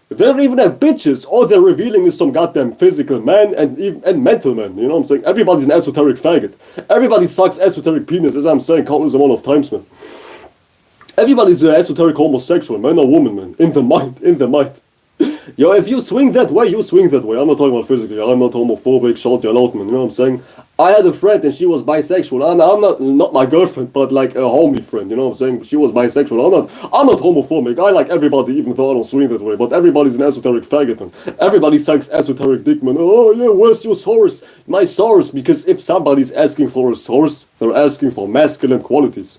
They don't even have bitches. All they're revealing is some goddamn physical man and mental man. You know what I'm saying? Everybody's an esoteric faggot. Everybody sucks esoteric penis, as I'm saying countless amount of times, man. Everybody's an esoteric homosexual, man or woman, man. In the mind, in the mind. Yo, if you swing that way, you swing that way. I'm not talking about physically. I'm not homophobic, shout you out, man. You know what I'm saying? I had a friend and she was bisexual. And I'm not my girlfriend, but like a homie friend. You know what I'm saying? She was bisexual. I'm not homophobic. I like everybody, even though I don't swing that way. But everybody's an esoteric faggot, man. Everybody sucks esoteric dick, man. Oh yeah, where's your source? My source. Because if somebody's asking for a source, they're asking for masculine qualities.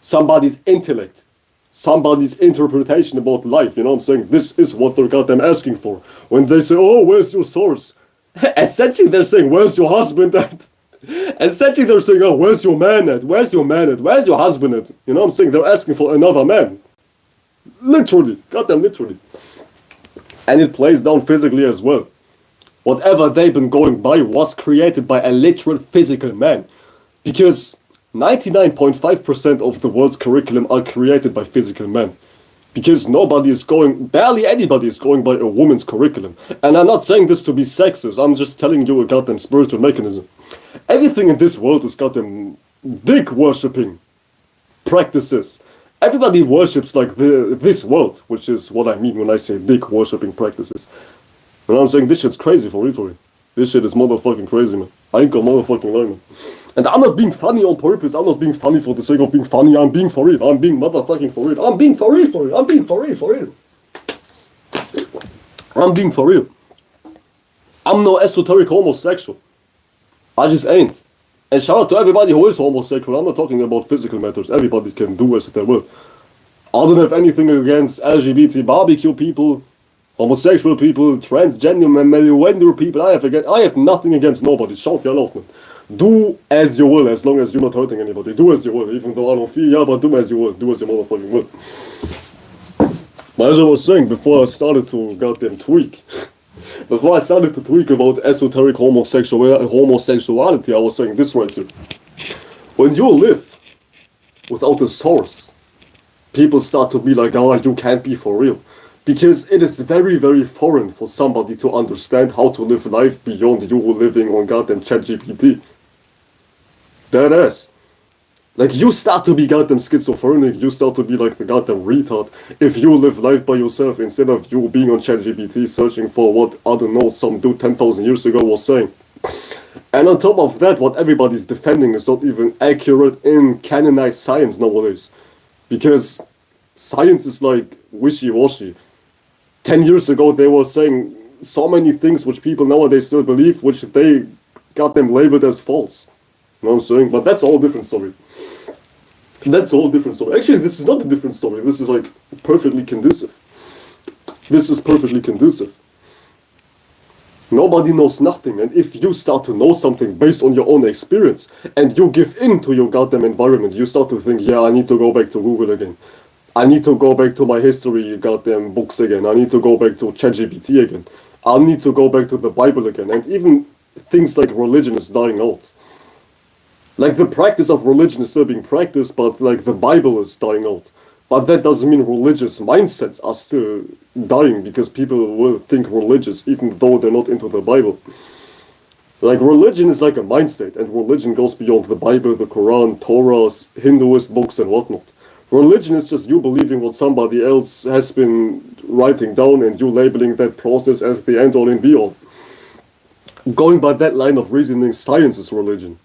Somebody's intellect. Somebody's interpretation about life, you know what I'm saying? This is what they're goddamn asking for. When they say, oh, where's your source? Essentially, they're saying, where's your husband at? Essentially, they're saying, oh, where's your man at? Where's your man at? Where's your husband at? You know what I'm saying? They're asking for another man. Literally, goddamn literally. And it plays down physically as well. Whatever they've been going by was created by a literal physical man. Because 99.5% of the world's curriculum are created by physical men. Because barely anybody is going by a woman's curriculum. And I'm not saying this to be sexist, I'm just telling you a goddamn spiritual mechanism. Everything in this world is goddamn dick worshipping practices. Everybody worships like this world, which is what I mean when I say dick worshipping practices. And I'm saying this shit's crazy for real. This shit is motherfucking crazy, man. I ain't got motherfucking lie, man. And I'm not being funny on purpose. I'm not being funny for the sake of being funny. I'm being for real. I'm being motherfucking for real. I'm being for real. I'm being for real. I'm being for real. I'm no esoteric homosexual. I just ain't. And shout out to everybody who is homosexual. I'm not talking about physical matters. Everybody can do as they will. I don't have anything against LGBT barbecue people, homosexual people, transgender, gender people. I have nothing against nobody. Shout your love, man. Do as you will, as long as you're not hurting anybody. Do as you will, even though I don't feel yeah, but do as you will. Do as you motherfucking will. But as I was saying before I started to goddamn tweak, before I started to tweak about esoteric homosexuality, I was saying this right here. When you live without a source, people start to be like, oh, you can't be for real. Because it is very, very foreign for somebody to understand how to live life beyond you living on goddamn ChatGPT. That ass. Like, you start to be goddamn schizophrenic, you start to be like the goddamn retard if you live life by yourself instead of you being on ChatGPT searching for what, I don't know, some dude 10,000 years ago was saying. And on top of that, what everybody's defending is not even accurate in canonized science nowadays. Because science is like wishy-washy. 10 years ago, they were saying so many things which people nowadays still believe, which they got them labeled as false. You know what I'm saying? But that's a whole different story. That's a whole different story. Actually, this is not a different story. This is like perfectly conducive. This is perfectly conducive. Nobody knows nothing, and if you start to know something based on your own experience, and you give in to your goddamn environment, you start to think, yeah, I need to go back to Google again. I need to go back to my history goddamn books again. I need to go back to ChatGPT again. I need to go back to the Bible again. And even things like religion is dying out. Like, the practice of religion is still being practiced, but like the Bible is dying out. But that doesn't mean religious mindsets are still dying, because people will think religious even though they're not into the Bible. Like, religion is like a mindset, and religion goes beyond the Bible, the Quran, Torahs, Hinduist books and whatnot. Religion is just you believing what somebody else has been writing down and you labeling that process as the end all and be all. Going by that line of reasoning, science is religion.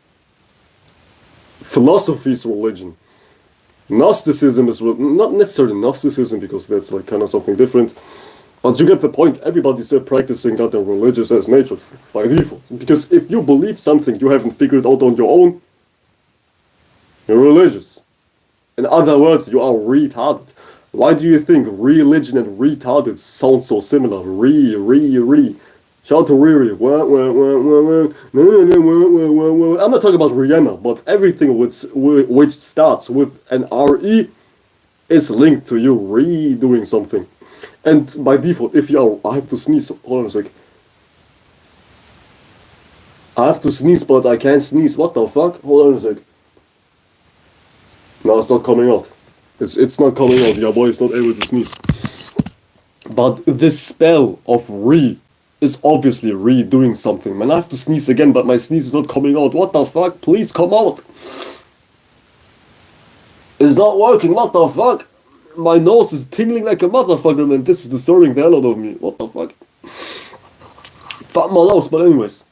Philosophy is religion. Gnosticism is not necessarily Gnosticism, because that's like kind of something different. But you get the point. Everybody's still practicing goddamn religious as nature by default. Because if you believe something you haven't figured out on your own, you're religious. In other words, you are retarded. Why do you think religion and retarded sound so similar? Shout out to Riri. I'm not talking about Rihanna, but everything which starts with an RE is linked to you redoing something. And by default, if you are... I have to sneeze. Hold on a sec. I have to sneeze, but I can't sneeze. What the fuck? Hold on a sec. No, it's not coming out. It's not coming out. Your boy is not able to sneeze. But this spell of re is obviously redoing something. Man, I have to sneeze again, but my sneeze is not coming out. What the fuck? Please come out. It's not working. What the fuck? My nose is tingling like a motherfucker, man. This is disturbing the hell out of me. What the fuck? Fuck my nose, but anyways.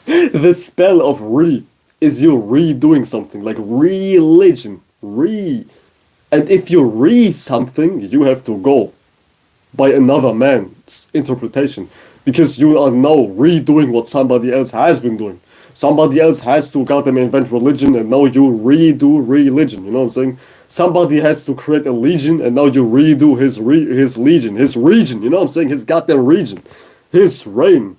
The spell of re is you redoing something, like religion. And if you read something, you have to go by another man's interpretation, because you are now redoing what somebody else has been doing. Somebody else has to goddamn invent religion, and now you redo religion. You know what I'm saying? Somebody has to create a legion, and now you redo his legion, his region. You know what I'm saying? His goddamn region, his reign.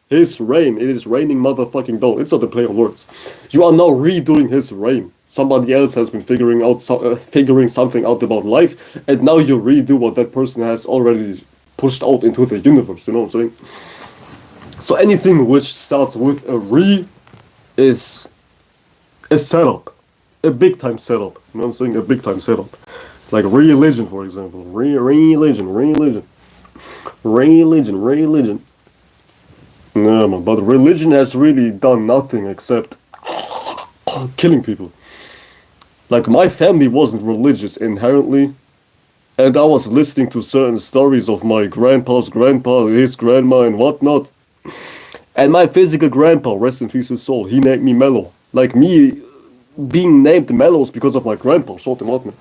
His reign. It is raining motherfucking down. It's not a play on words. You are now redoing his reign. Somebody else has been figuring something out about life, and now you redo what that person has already pushed out into the universe. You know what I'm saying? So anything which starts with a re is a setup, a big time setup. You know what I'm saying? A big time setup. Like religion, for example. Religion. No, man, but religion has really done nothing except killing people. Like, my family wasn't religious inherently, and I was listening to certain stories of my grandpa's grandpa, his grandma, and whatnot. And my physical grandpa, rest in peace his soul, he named me Mello. Like, me being named Mello is because of my grandpa, short him out, man.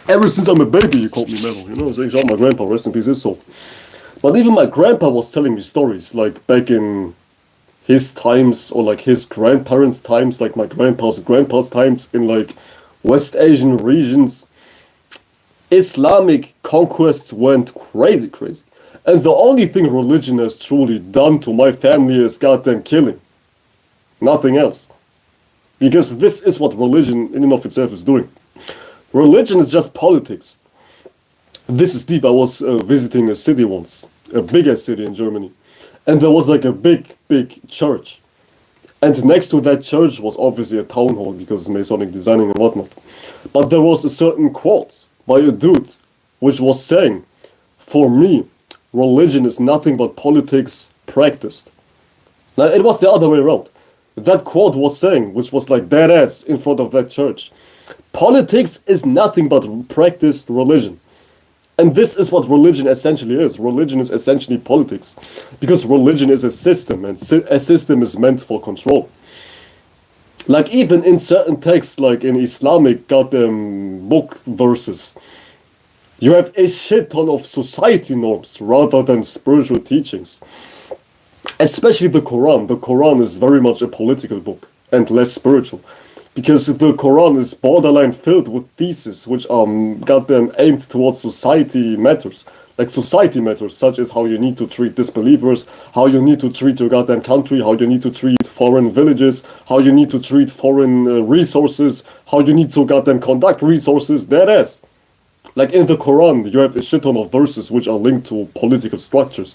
Ever since I'm a baby, he called me Mello, you know what I'm saying? Shout out my grandpa, rest in peace his soul. But even my grandpa was telling me stories, like back in his times, or like his grandparents' times, like my grandpa's times, in like West Asian regions. Islamic conquests went crazy. And the only thing religion has truly done to my family is goddamn killing. Nothing else. Because this is what religion in and of itself is doing. Religion is just politics. This is deep. I was visiting a city once, a bigger city in Germany. And there was like a big church. And next to that church was obviously a town hall because Masonic designing and whatnot. But there was a certain quote by a dude which was saying, "For me, religion is nothing but politics practiced." Now it was the other way around. That quote was saying, which was like badass in front of that church, politics is nothing but practiced religion. And this is what religion essentially is. Religion is essentially politics. Because religion is a system, and a system is meant for control. Like even in certain texts, like in Islamic goddamn book verses, you have a shit ton of society norms rather than spiritual teachings. Especially the Quran. The Quran is very much a political book and less spiritual. Because the Quran is borderline filled with theses which are goddamn aimed towards society matters. Like society matters, such as how you need to treat disbelievers, how you need to treat your goddamn country, how you need to treat foreign villages, how you need to treat foreign resources, how you need to goddamn conduct resources, that ass. Like in the Quran, you have a shit ton of verses which are linked to political structures.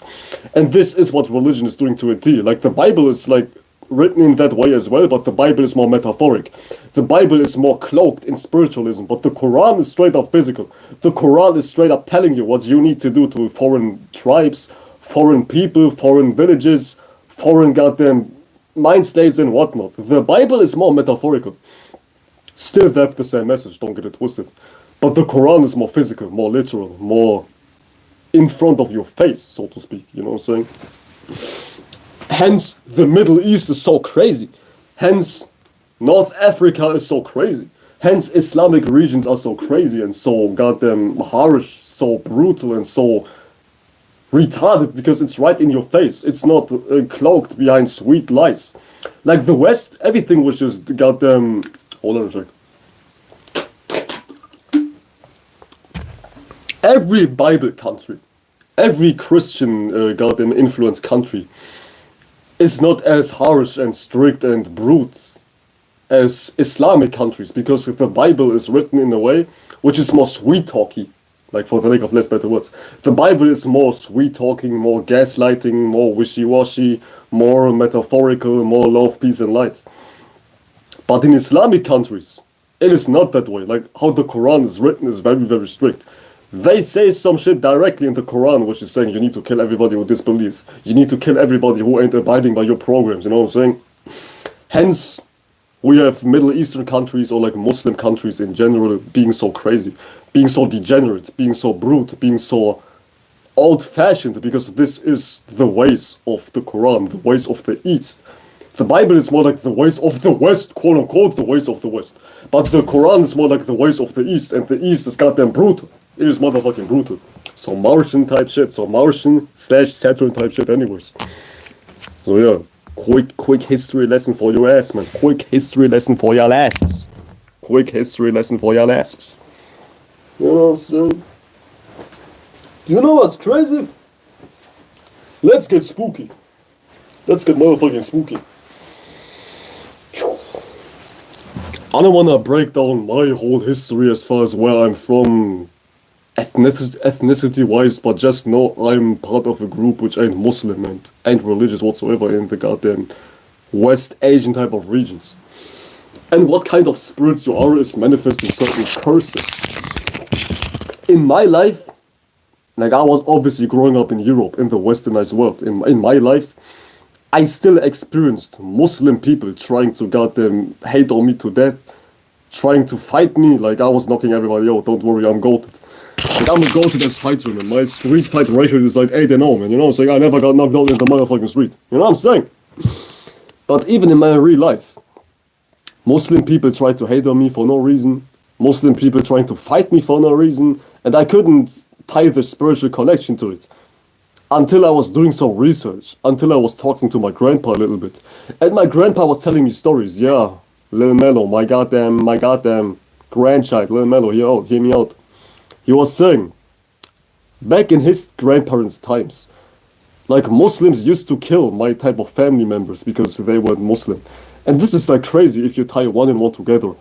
And this is what religion is doing to a T. Like the Bible is like written in that way as well, but the Bible is more metaphoric. The Bible is more cloaked in spiritualism, but the Quran is straight up physical. The Quran is straight up telling you what you need to do to foreign tribes, foreign people, foreign villages, foreign goddamn mind states and whatnot. The Bible is more metaphorical. Still they have the same message, don't get it twisted. But the Quran is more physical, more literal, more in front of your face, so to speak, you know what I'm saying? Hence, the Middle East is so crazy. Hence, North Africa is so crazy. Hence, Islamic regions are so crazy and so goddamn harsh, so brutal and so retarded because it's right in your face. It's not cloaked behind sweet lies. Like the West, everything which is goddamn... Hold on a sec. Every Bible country, every Christian goddamn influenced country is not as harsh and strict and brute as Islamic countries because the Bible is written in a way which is more sweet talky, like for the lack of less better words. The Bible is more sweet talking, more gaslighting, more wishy-washy, more metaphorical, more love, peace and light. But in Islamic countries, it is not that way. Like how the Quran is written is very strict. They say some shit directly in the Quran, which is saying you need to kill everybody who disbelieves. You need to kill everybody who ain't abiding by your programs, you know what I'm saying? Hence, we have Middle Eastern countries or like Muslim countries in general being so crazy, being so degenerate, being so brute, being so old-fashioned, because this is the ways of the Quran, the ways of the East. The Bible is more like the ways of the West, quote unquote, the ways of the West. But the Quran is more like the ways of the East, and the East is goddamn brutal. It is motherfucking brutal. So Martian type shit, so Martian/Saturn type shit anyways. So yeah, quick history lesson for your ass, man. Quick history lesson for your asses. Quick history lesson for your asses. You know what I'm saying? You know what's crazy? Let's get spooky. Let's get motherfucking spooky. I don't want to break down my whole history as far as where I'm from, ethnicity wise, but just know I'm part of a group which ain't Muslim and ain't religious whatsoever in the goddamn West Asian type of regions. And what kind of spirits you are is manifesting certain curses. In my life, like I was obviously growing up in Europe, in the westernized world. In my life, I still experienced Muslim people trying to goddamn hate on me to death, trying to fight me. Like I was knocking everybody out. Don't worry, I'm goated. Like I'm a goated as fighter, man. My street fight record is like 8-0, man. You know what I'm saying? I never got knocked out in the motherfucking street. You know what I'm saying? But even in my real life, Muslim people tried to hate on me for no reason. Muslim people trying to fight me for no reason. And I couldn't tie the spiritual connection to it until I was doing some research, until I was talking to my grandpa a little bit. And my grandpa was telling me stories. Yeah, Lil Mello, my goddamn grandchild, Lil Mello, hear me out. He was saying, back in his grandparents' times, like Muslims used to kill my type of family members because they weren't Muslim. And this is like crazy if you tie one and one together.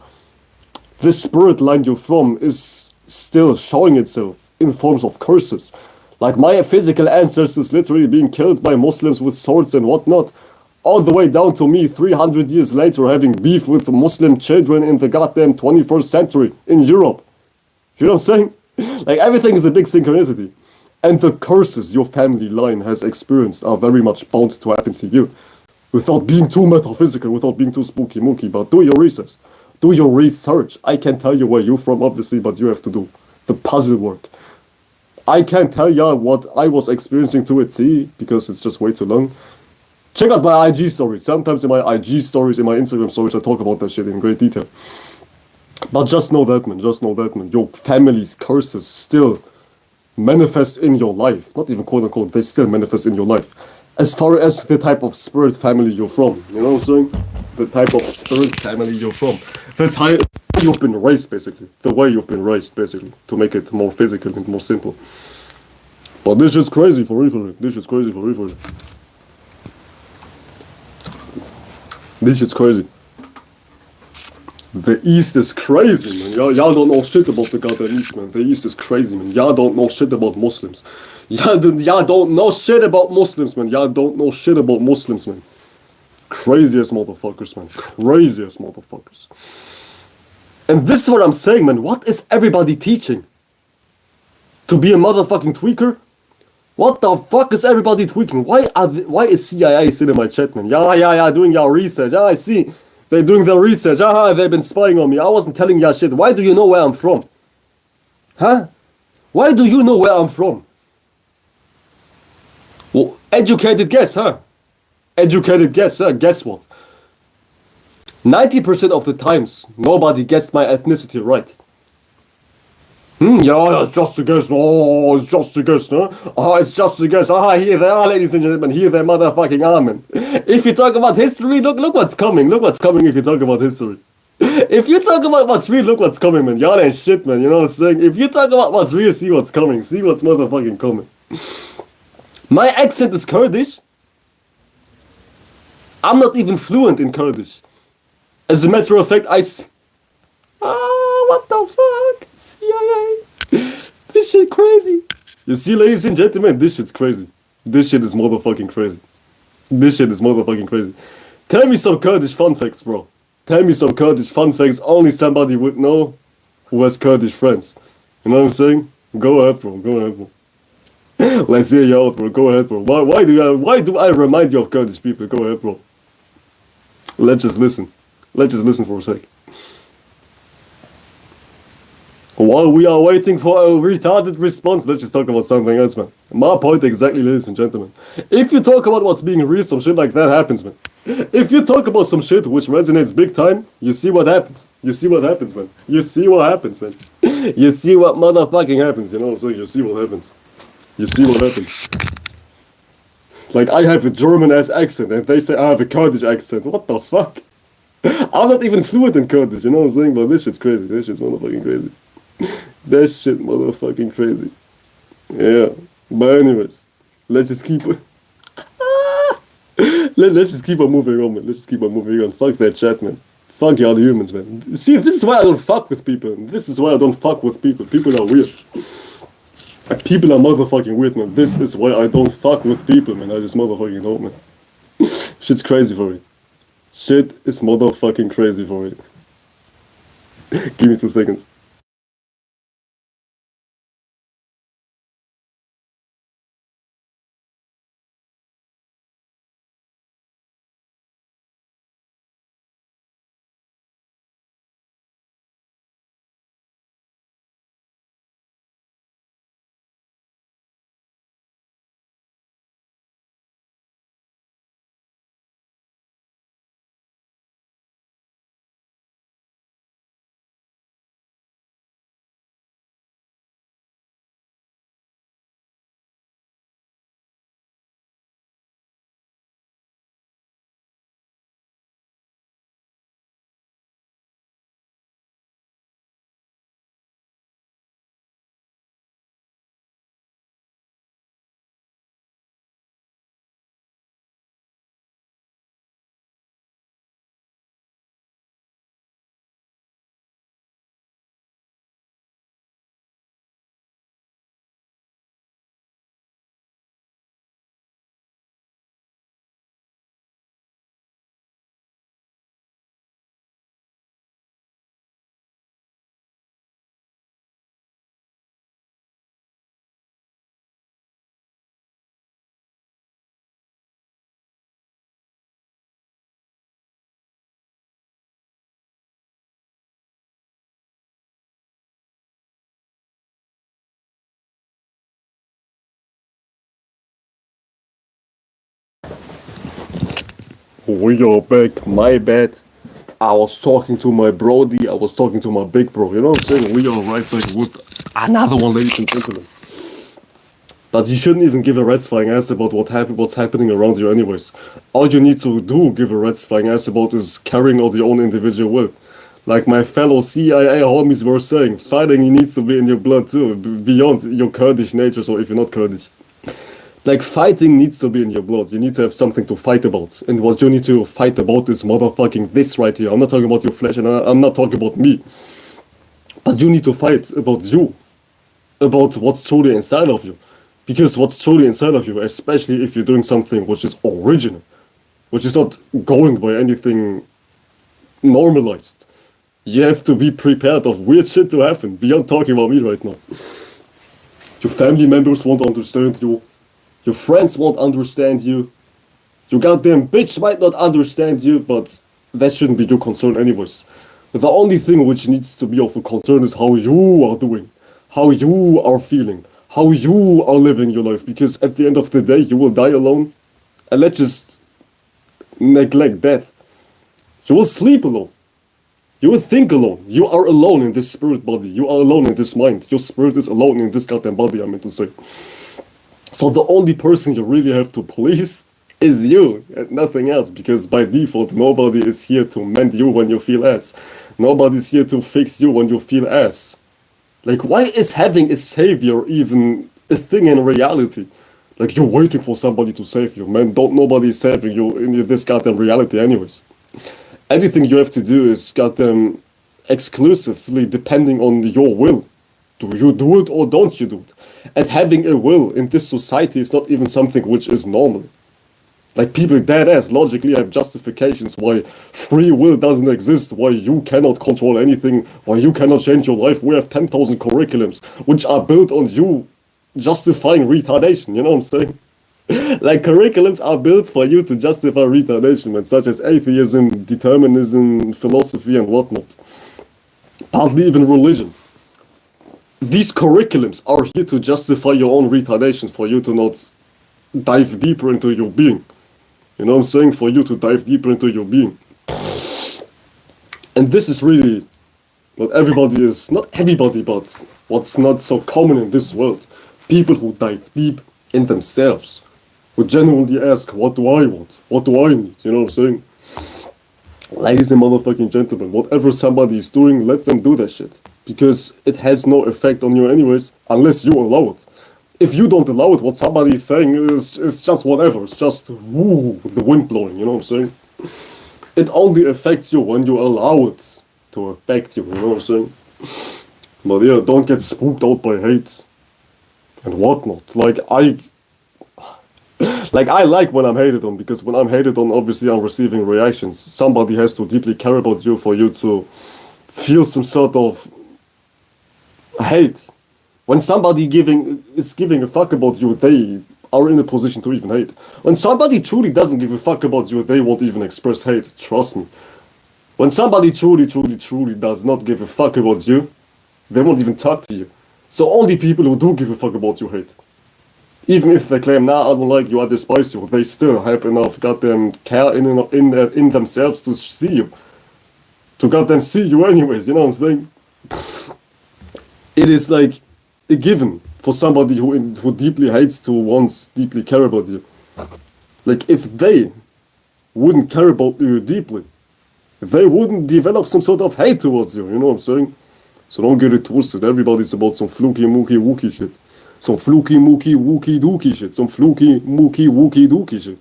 This spirit line you're from is still showing itself in forms of curses. Like my physical ancestors literally being killed by Muslims with swords and whatnot, all the way down to me 300 years later having beef with Muslim children in the goddamn 21st century in Europe. You know what I'm saying? Like everything is a big synchronicity. And the curses your family line has experienced are very much bound to happen to you. Without being too metaphysical, without being too spooky mooky, but do your research. Do your research. I can't tell you where you're from, obviously, but you have to do the puzzle work. I can't tell you what I was experiencing to a T, because it's just way too long. Check out my IG stories. Sometimes in my IG stories, in my Instagram stories, I talk about that shit in great detail. But just know that, man. Just know that, man. Your family's curses still manifest in your life. Not even quote unquote, they still manifest in your life. As far as the type of spirit family you're from. You know what I'm saying? The type of spirit family you're from. The type you've been raised, basically. The way you've been raised, basically. To make it more physical and more simple. But this shit's crazy for real, for real. This shit's crazy for real, for real. This shit's crazy. The East is crazy, man. Y'all don't know shit about the goddamn East, man. The East is crazy, man. Y'all don't know shit about Muslims. Y'all don't know shit about Muslims, man. Y'all don't know shit about Muslims, man. Craziest motherfuckers, man. Craziest motherfuckers. And this is what I'm saying, man. What is everybody teaching? To be a motherfucking tweaker? What the fuck is everybody tweaking? Why is CIA sitting in my chat, man? Yeah, doing y'all research. Yeah, I see. They're doing their research. They've been spying on me. I wasn't telling y'all shit. Why do you know where I'm from? Huh? Why do you know where I'm from? Well, educated guess, huh? Educated guess, huh? Guess what? 90% of the times, nobody gets my ethnicity right. Yeah, it's just a guess. Oh, it's just a guess, huh? Oh, it's just a guess. Here they are, ladies and gentlemen. Here they motherfucking are, man. If you talk about history, look what's coming. Look what's coming if you talk about history. If you talk about what's real, look what's coming, man. Y'all ain't shit, man. You know what I'm saying? If you talk about what's real, see what's coming. See what's motherfucking coming. My accent is Kurdish. I'm not even fluent in Kurdish. As a matter of fact, what the fuck? CIA. This shit crazy. You see, ladies and gentlemen, this shit's crazy. This shit is motherfucking crazy. This shit is motherfucking crazy. Tell me some Kurdish fun facts, bro. Tell me some Kurdish fun facts only somebody would know who has Kurdish friends. You know what I'm saying? Go ahead, bro. Go ahead, bro. Let's hear you out, bro. Go ahead, bro. Why do I remind you of Kurdish people? Go ahead, bro. Let's just listen. Let's just listen for a sec. While we are waiting for a retarded response, let's just talk about something else, man. My point exactly, ladies and gentlemen. If you talk about what's being real, some shit like that happens, man. If you talk about some shit which resonates big time, you see what happens. You see what happens, man. You see what happens, man. You see what motherfucking happens, you know what I'm saying? You see what happens. You see what happens. Like, I have a German-ass accent, and they say I have a Kurdish accent. What the fuck? I'm not even fluent in Kurdish, you know what I'm saying? But this shit's crazy. This shit's motherfucking crazy. That shit motherfucking crazy. Yeah. But anyways, let's just keep it. Let's just keep on moving on, man. Let's just keep on moving on. Fuck that chat, man. Fuck the other humans, man. See, this is why I don't fuck with people. This is why I don't fuck with people. People are weird. People are motherfucking weird, man. This is why I don't fuck with people, man. I just motherfucking don't, man. Shit's crazy for me. Shit is motherfucking crazy for me. Give me 2 seconds. We are back. My bad. I was talking to my brody. I was talking to my big bro. You know what I'm saying? We are right back with another one, ladies and gentlemen. But you shouldn't even give a rat's flying ass about what's happening around you anyways. All you need to do give a rat's flying ass about is carrying out your own individual will. Like my fellow CIA homies were saying, fighting needs to be in your blood too, beyond your Kurdish nature, so if you're not Kurdish. Like fighting needs to be in your blood. You need to have something to fight about. And what you need to fight about is motherfucking this right here. I'm not talking about your flesh and I'm not talking about me. But you need to fight about you. About what's truly inside of you. Because what's truly inside of you, especially if you're doing something which is original, which is not going by anything normalized, you have to be prepared of weird shit to happen, beyond talking about me right now. Your family members won't understand you. Your friends won't understand you. Your goddamn bitch might not understand you, but that shouldn't be your concern anyways. The only thing which needs to be of a concern is how you are doing, how you are feeling, how you are living your life, because at the end of the day, you will die alone, and let's just neglect death. You will sleep alone. You will think alone. You are alone in this spirit body. You are alone in this mind. Your spirit is alone in this goddamn body, I meant to say. So the only person you really have to please is you and nothing else, because by default, nobody is here to mend you when you feel ass. Nobody's here to fix you when you feel ass. Like, why is having a savior even a thing in reality? Like, you're waiting for somebody to save you, man. Nobody is saving you in this goddamn reality anyways. Everything you have to do is goddamn exclusively depending on your will. Do you do it or don't you do it? And having a will in this society is not even something which is normal. Like, people dead ass logically have justifications why free will doesn't exist, why you cannot control anything, why you cannot change your life. We have 10,000 curriculums which are built on you justifying retardation, you know what I'm saying? Like, curriculums are built for you to justify retardation, man, such as atheism, determinism, philosophy, and whatnot. Partly even religion. These curriculums are here to justify your own retardation, for you to not dive deeper into your being. You know what I'm saying? For you to dive deeper into your being. And this is really what everybody is, not everybody, but what's not so common in this world. People who dive deep in themselves. Who genuinely ask, what do I want? What do I need? You know what I'm saying? Ladies and motherfucking gentlemen, whatever somebody is doing, let them do that shit. Because it has no effect on you anyways, unless you allow it. If you don't allow it, what somebody is saying is just whatever. It's just, woo, the wind blowing, you know what I'm saying? it only affects you when you allow it to affect you, you know what I'm saying? But yeah, don't get spooked out by hate and whatnot. I like when I'm hated on, because when I'm hated on, obviously I'm receiving reactions. Somebody has to deeply care about you for you to feel some sort of hate. When somebody is giving a fuck about you, they are in a position to even hate. When somebody truly doesn't give a fuck about you, they won't even express hate. Trust me. When somebody truly, truly, truly does not give a fuck about you, they won't even talk to you. So only people who do give a fuck about you hate. Even if they claim, nah, I don't like you, I despise you, they still have enough goddamn care in themselves to see you. To goddamn see you anyways, you know what I'm saying? It is like a given for somebody who deeply hates to once deeply care about you. Like, if they wouldn't care about you deeply, they wouldn't develop some sort of hate towards you, you know what I'm saying? So don't get it twisted. Everybody's about some fluky mookie wookie shit. Some fluky mookie wookie dookie shit. Some fluky mookie wookie dookie shit.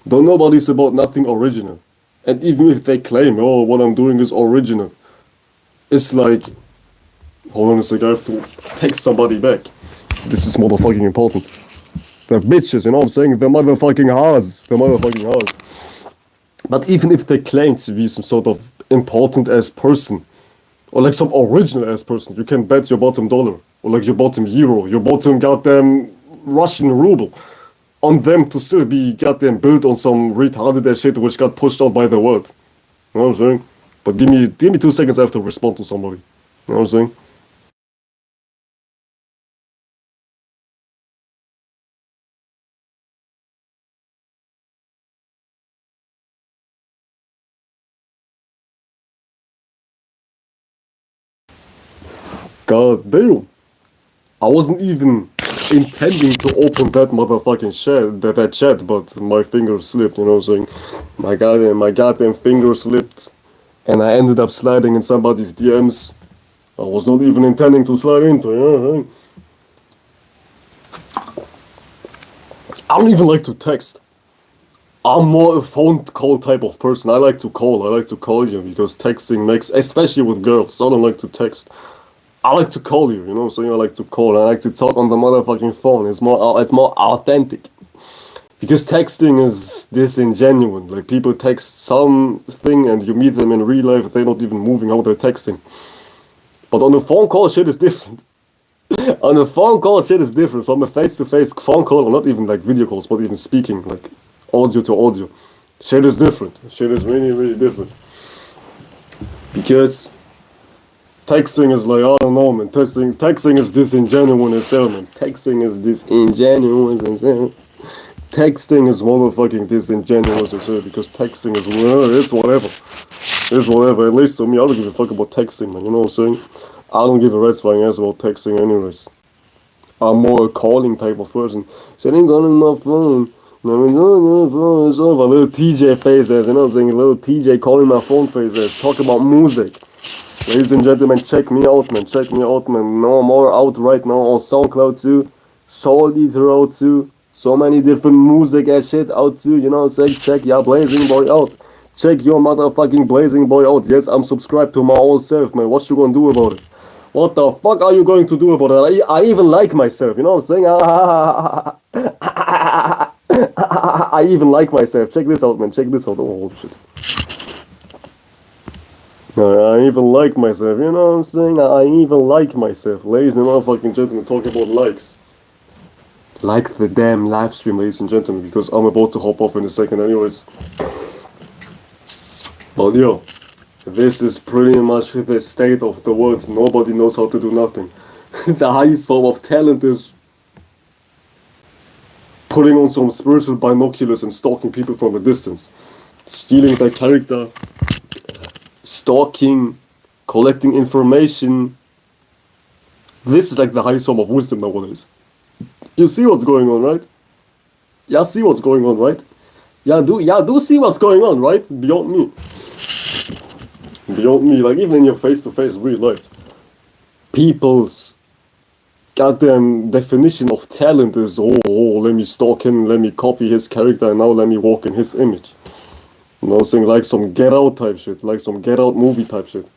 Don't nobody's about nothing original. And even if they claim, oh, what I'm doing is original, it's like, hold on a sec, I have to text somebody back. This is motherfucking important. They're bitches, you know what I'm saying? They're motherfucking hoes. They're motherfucking hoes. But even if they claim to be some sort of important ass person, or like some original ass person, you can bet your bottom dollar, or like your bottom euro, your bottom goddamn Russian ruble, on them to still be goddamn built on some retarded ass shit which got pushed out by the world. You know what I'm saying? But give me 2 seconds, I have to respond to somebody. You know what I'm saying? God damn. I wasn't even intending to open that motherfucking that chat, but my finger slipped, you know what I'm saying? My goddamn finger slipped, and I ended up sliding in somebody's DMs. I was not even intending to slide into, you know what I'm saying? I don't even like to text. I'm more a phone call type of person. I like to call. I like to call you because texting makes, especially with girls, I don't like to text. I like to call you, you know, so I like to call. I like to talk on the motherfucking phone. It's more authentic. Because texting is disingenuous. Like, people text something and you meet them in real life, they're not even moving how they're texting. But on a phone call, shit is different. On a phone call, shit is different. From a face-to-face phone call, or not even like video calls, but even speaking, like audio to audio. Shit is different. Shit is really, really different. Because texting is like, I don't know, man. Texting is disingenuous as hell, man. Texting is disingenuous as hell. Texting is motherfucking disingenuous as hell, because texting is, well, it's whatever. It's whatever. At least to me, I don't give a fuck about texting, man. You know what I'm saying? I don't give a rat's flying ass about texting anyways. I'm more a calling type of person. Sitting on my phone. It's over. Little TJ face ass, you know what I'm saying? Little TJ calling my phone face ass. Talk about music. Ladies and gentlemen, check me out, man. Check me out, man. No more out right now on SoundCloud too. Soul Eater out too. So many different music and shit out too. You know what I'm saying? Check your Blazing Boy out. Check your motherfucking Blazing Boy out. Yes, I'm subscribed to my own self, man. What you gonna do about it? What the fuck are you going to do about it? I even like myself, you know what I'm saying? I even like myself. Check this out, man. Check this out. Oh, shit. I even like myself, you know what I'm saying? I even like myself. Ladies and motherfucking gentlemen, talking about likes. Like the damn live stream, ladies and gentlemen, because I'm about to hop off in a second anyways. But yo, this is pretty much the state of the world. Nobody knows how to do nothing. The highest form of talent is putting on some spiritual binoculars and stalking people from a distance. Stealing their character, stalking, collecting information. This is like the highest form of wisdom nowadays. You see what's going on, right? Y'all see what's going on, right? Y'all do see what's going on, right? Beyond me. Beyond me, like even in your face-to-face real life. People's goddamn definition of talent is, oh, let me stalk him, let me copy his character, and now let me walk in his image. You know what I'm saying? Like some Get Out type shit, like some Get Out movie type shit.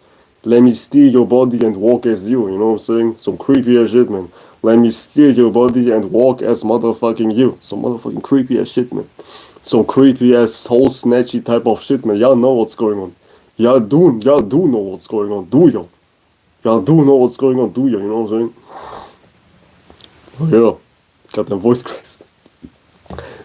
Let me steal your body and walk as you know what I'm saying? Some creepy ass shit, man. Let me steal your body and walk as motherfucking you. Some motherfucking creepy ass shit, man. Some creepy ass soul snatchy type of shit, man. Y'all know what's going on. Y'all do know what's going on, do y'all? Y'all do know what's going on, do y'all? You know what I'm saying? Oh yeah. Goddamn voice cracks.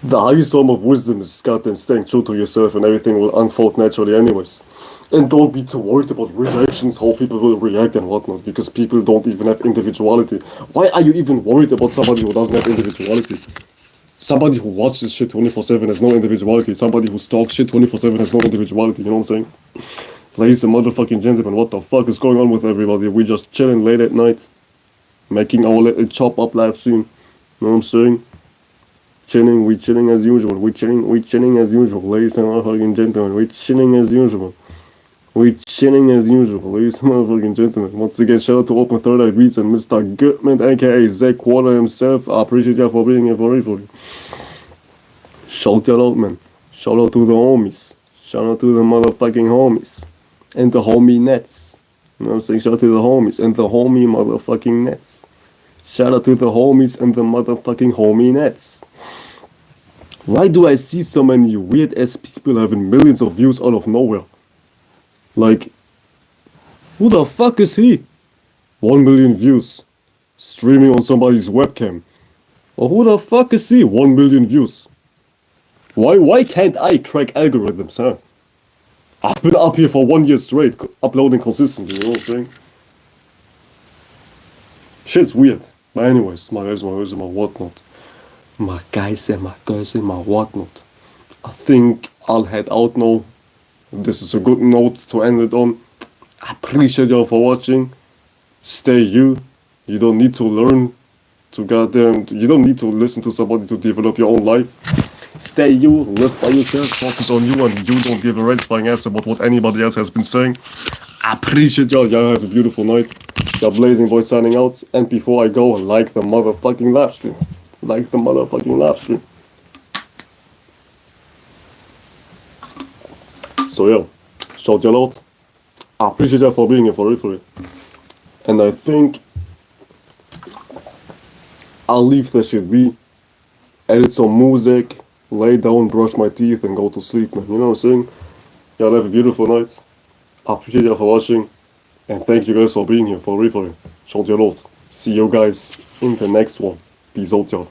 The highest form of wisdom is goddamn staying true to yourself and everything will unfold naturally anyways. And don't be too worried about reactions, how people will react and whatnot, because people don't even have individuality. Why are you even worried about somebody who doesn't have individuality? Somebody who watches shit 24/7 has no individuality. Somebody who stalks shit 24/7 has no individuality, you know what I'm saying? Ladies and motherfucking gentlemen, what the fuck is going on with everybody? We just chilling late at night, making our little chop up live stream, you know what I'm saying? We chilling as usual. We chilling as usual, ladies and motherfucking gentlemen. We chilling as usual. We chilling as usual, ladies and motherfucking gentlemen. Once again, shout out to Open Third Eye Beats and Mr. Goodman, aka Zach Water himself. I appreciate y'all for being here for you. Shout y'all out, man. Shout out to the homies. Shout out to the motherfucking homies. And the homie nets. You know what I'm saying? Shout out to the homies and the homie motherfucking nets. Shout out to the homies and the motherfucking homie nets. Why do I see so many weird ass people having millions of views out of nowhere? Like, who the fuck is he? 1 million views. Streaming on somebody's webcam. Or who the fuck is he? 1 million views. Why can't I crack algorithms, huh? I've been up here for 1 year straight, uploading consistently, you know what I'm saying? Shit's weird. But anyways, my guys and my whatnot. My guys and my girls and my whatnot. I think I'll head out now. This is a good note to end it on. I appreciate y'all for watching. Stay you. You don't need to learn to you don't need to listen to somebody to develop your own life. Stay you, live by yourself, focus on you, and you don't give a rat's flying ass about what anybody else has been saying. I appreciate y'all. Y'all have a beautiful night. Y'all Blazing Boy signing out. And before I go, like the motherfucking live stream. Like the motherfucking live stream. So yeah, shout y'all out. I appreciate y'all for being here for it. And I think I'll leave that shit be. Edit some music, lay down, brush my teeth, and go to sleep, man. You know what I'm saying? Y'all have a beautiful night. I appreciate y'all for watching. And thank you guys for being here for real. Shout y'all out. See you guys in the next one. Peace out, y'all.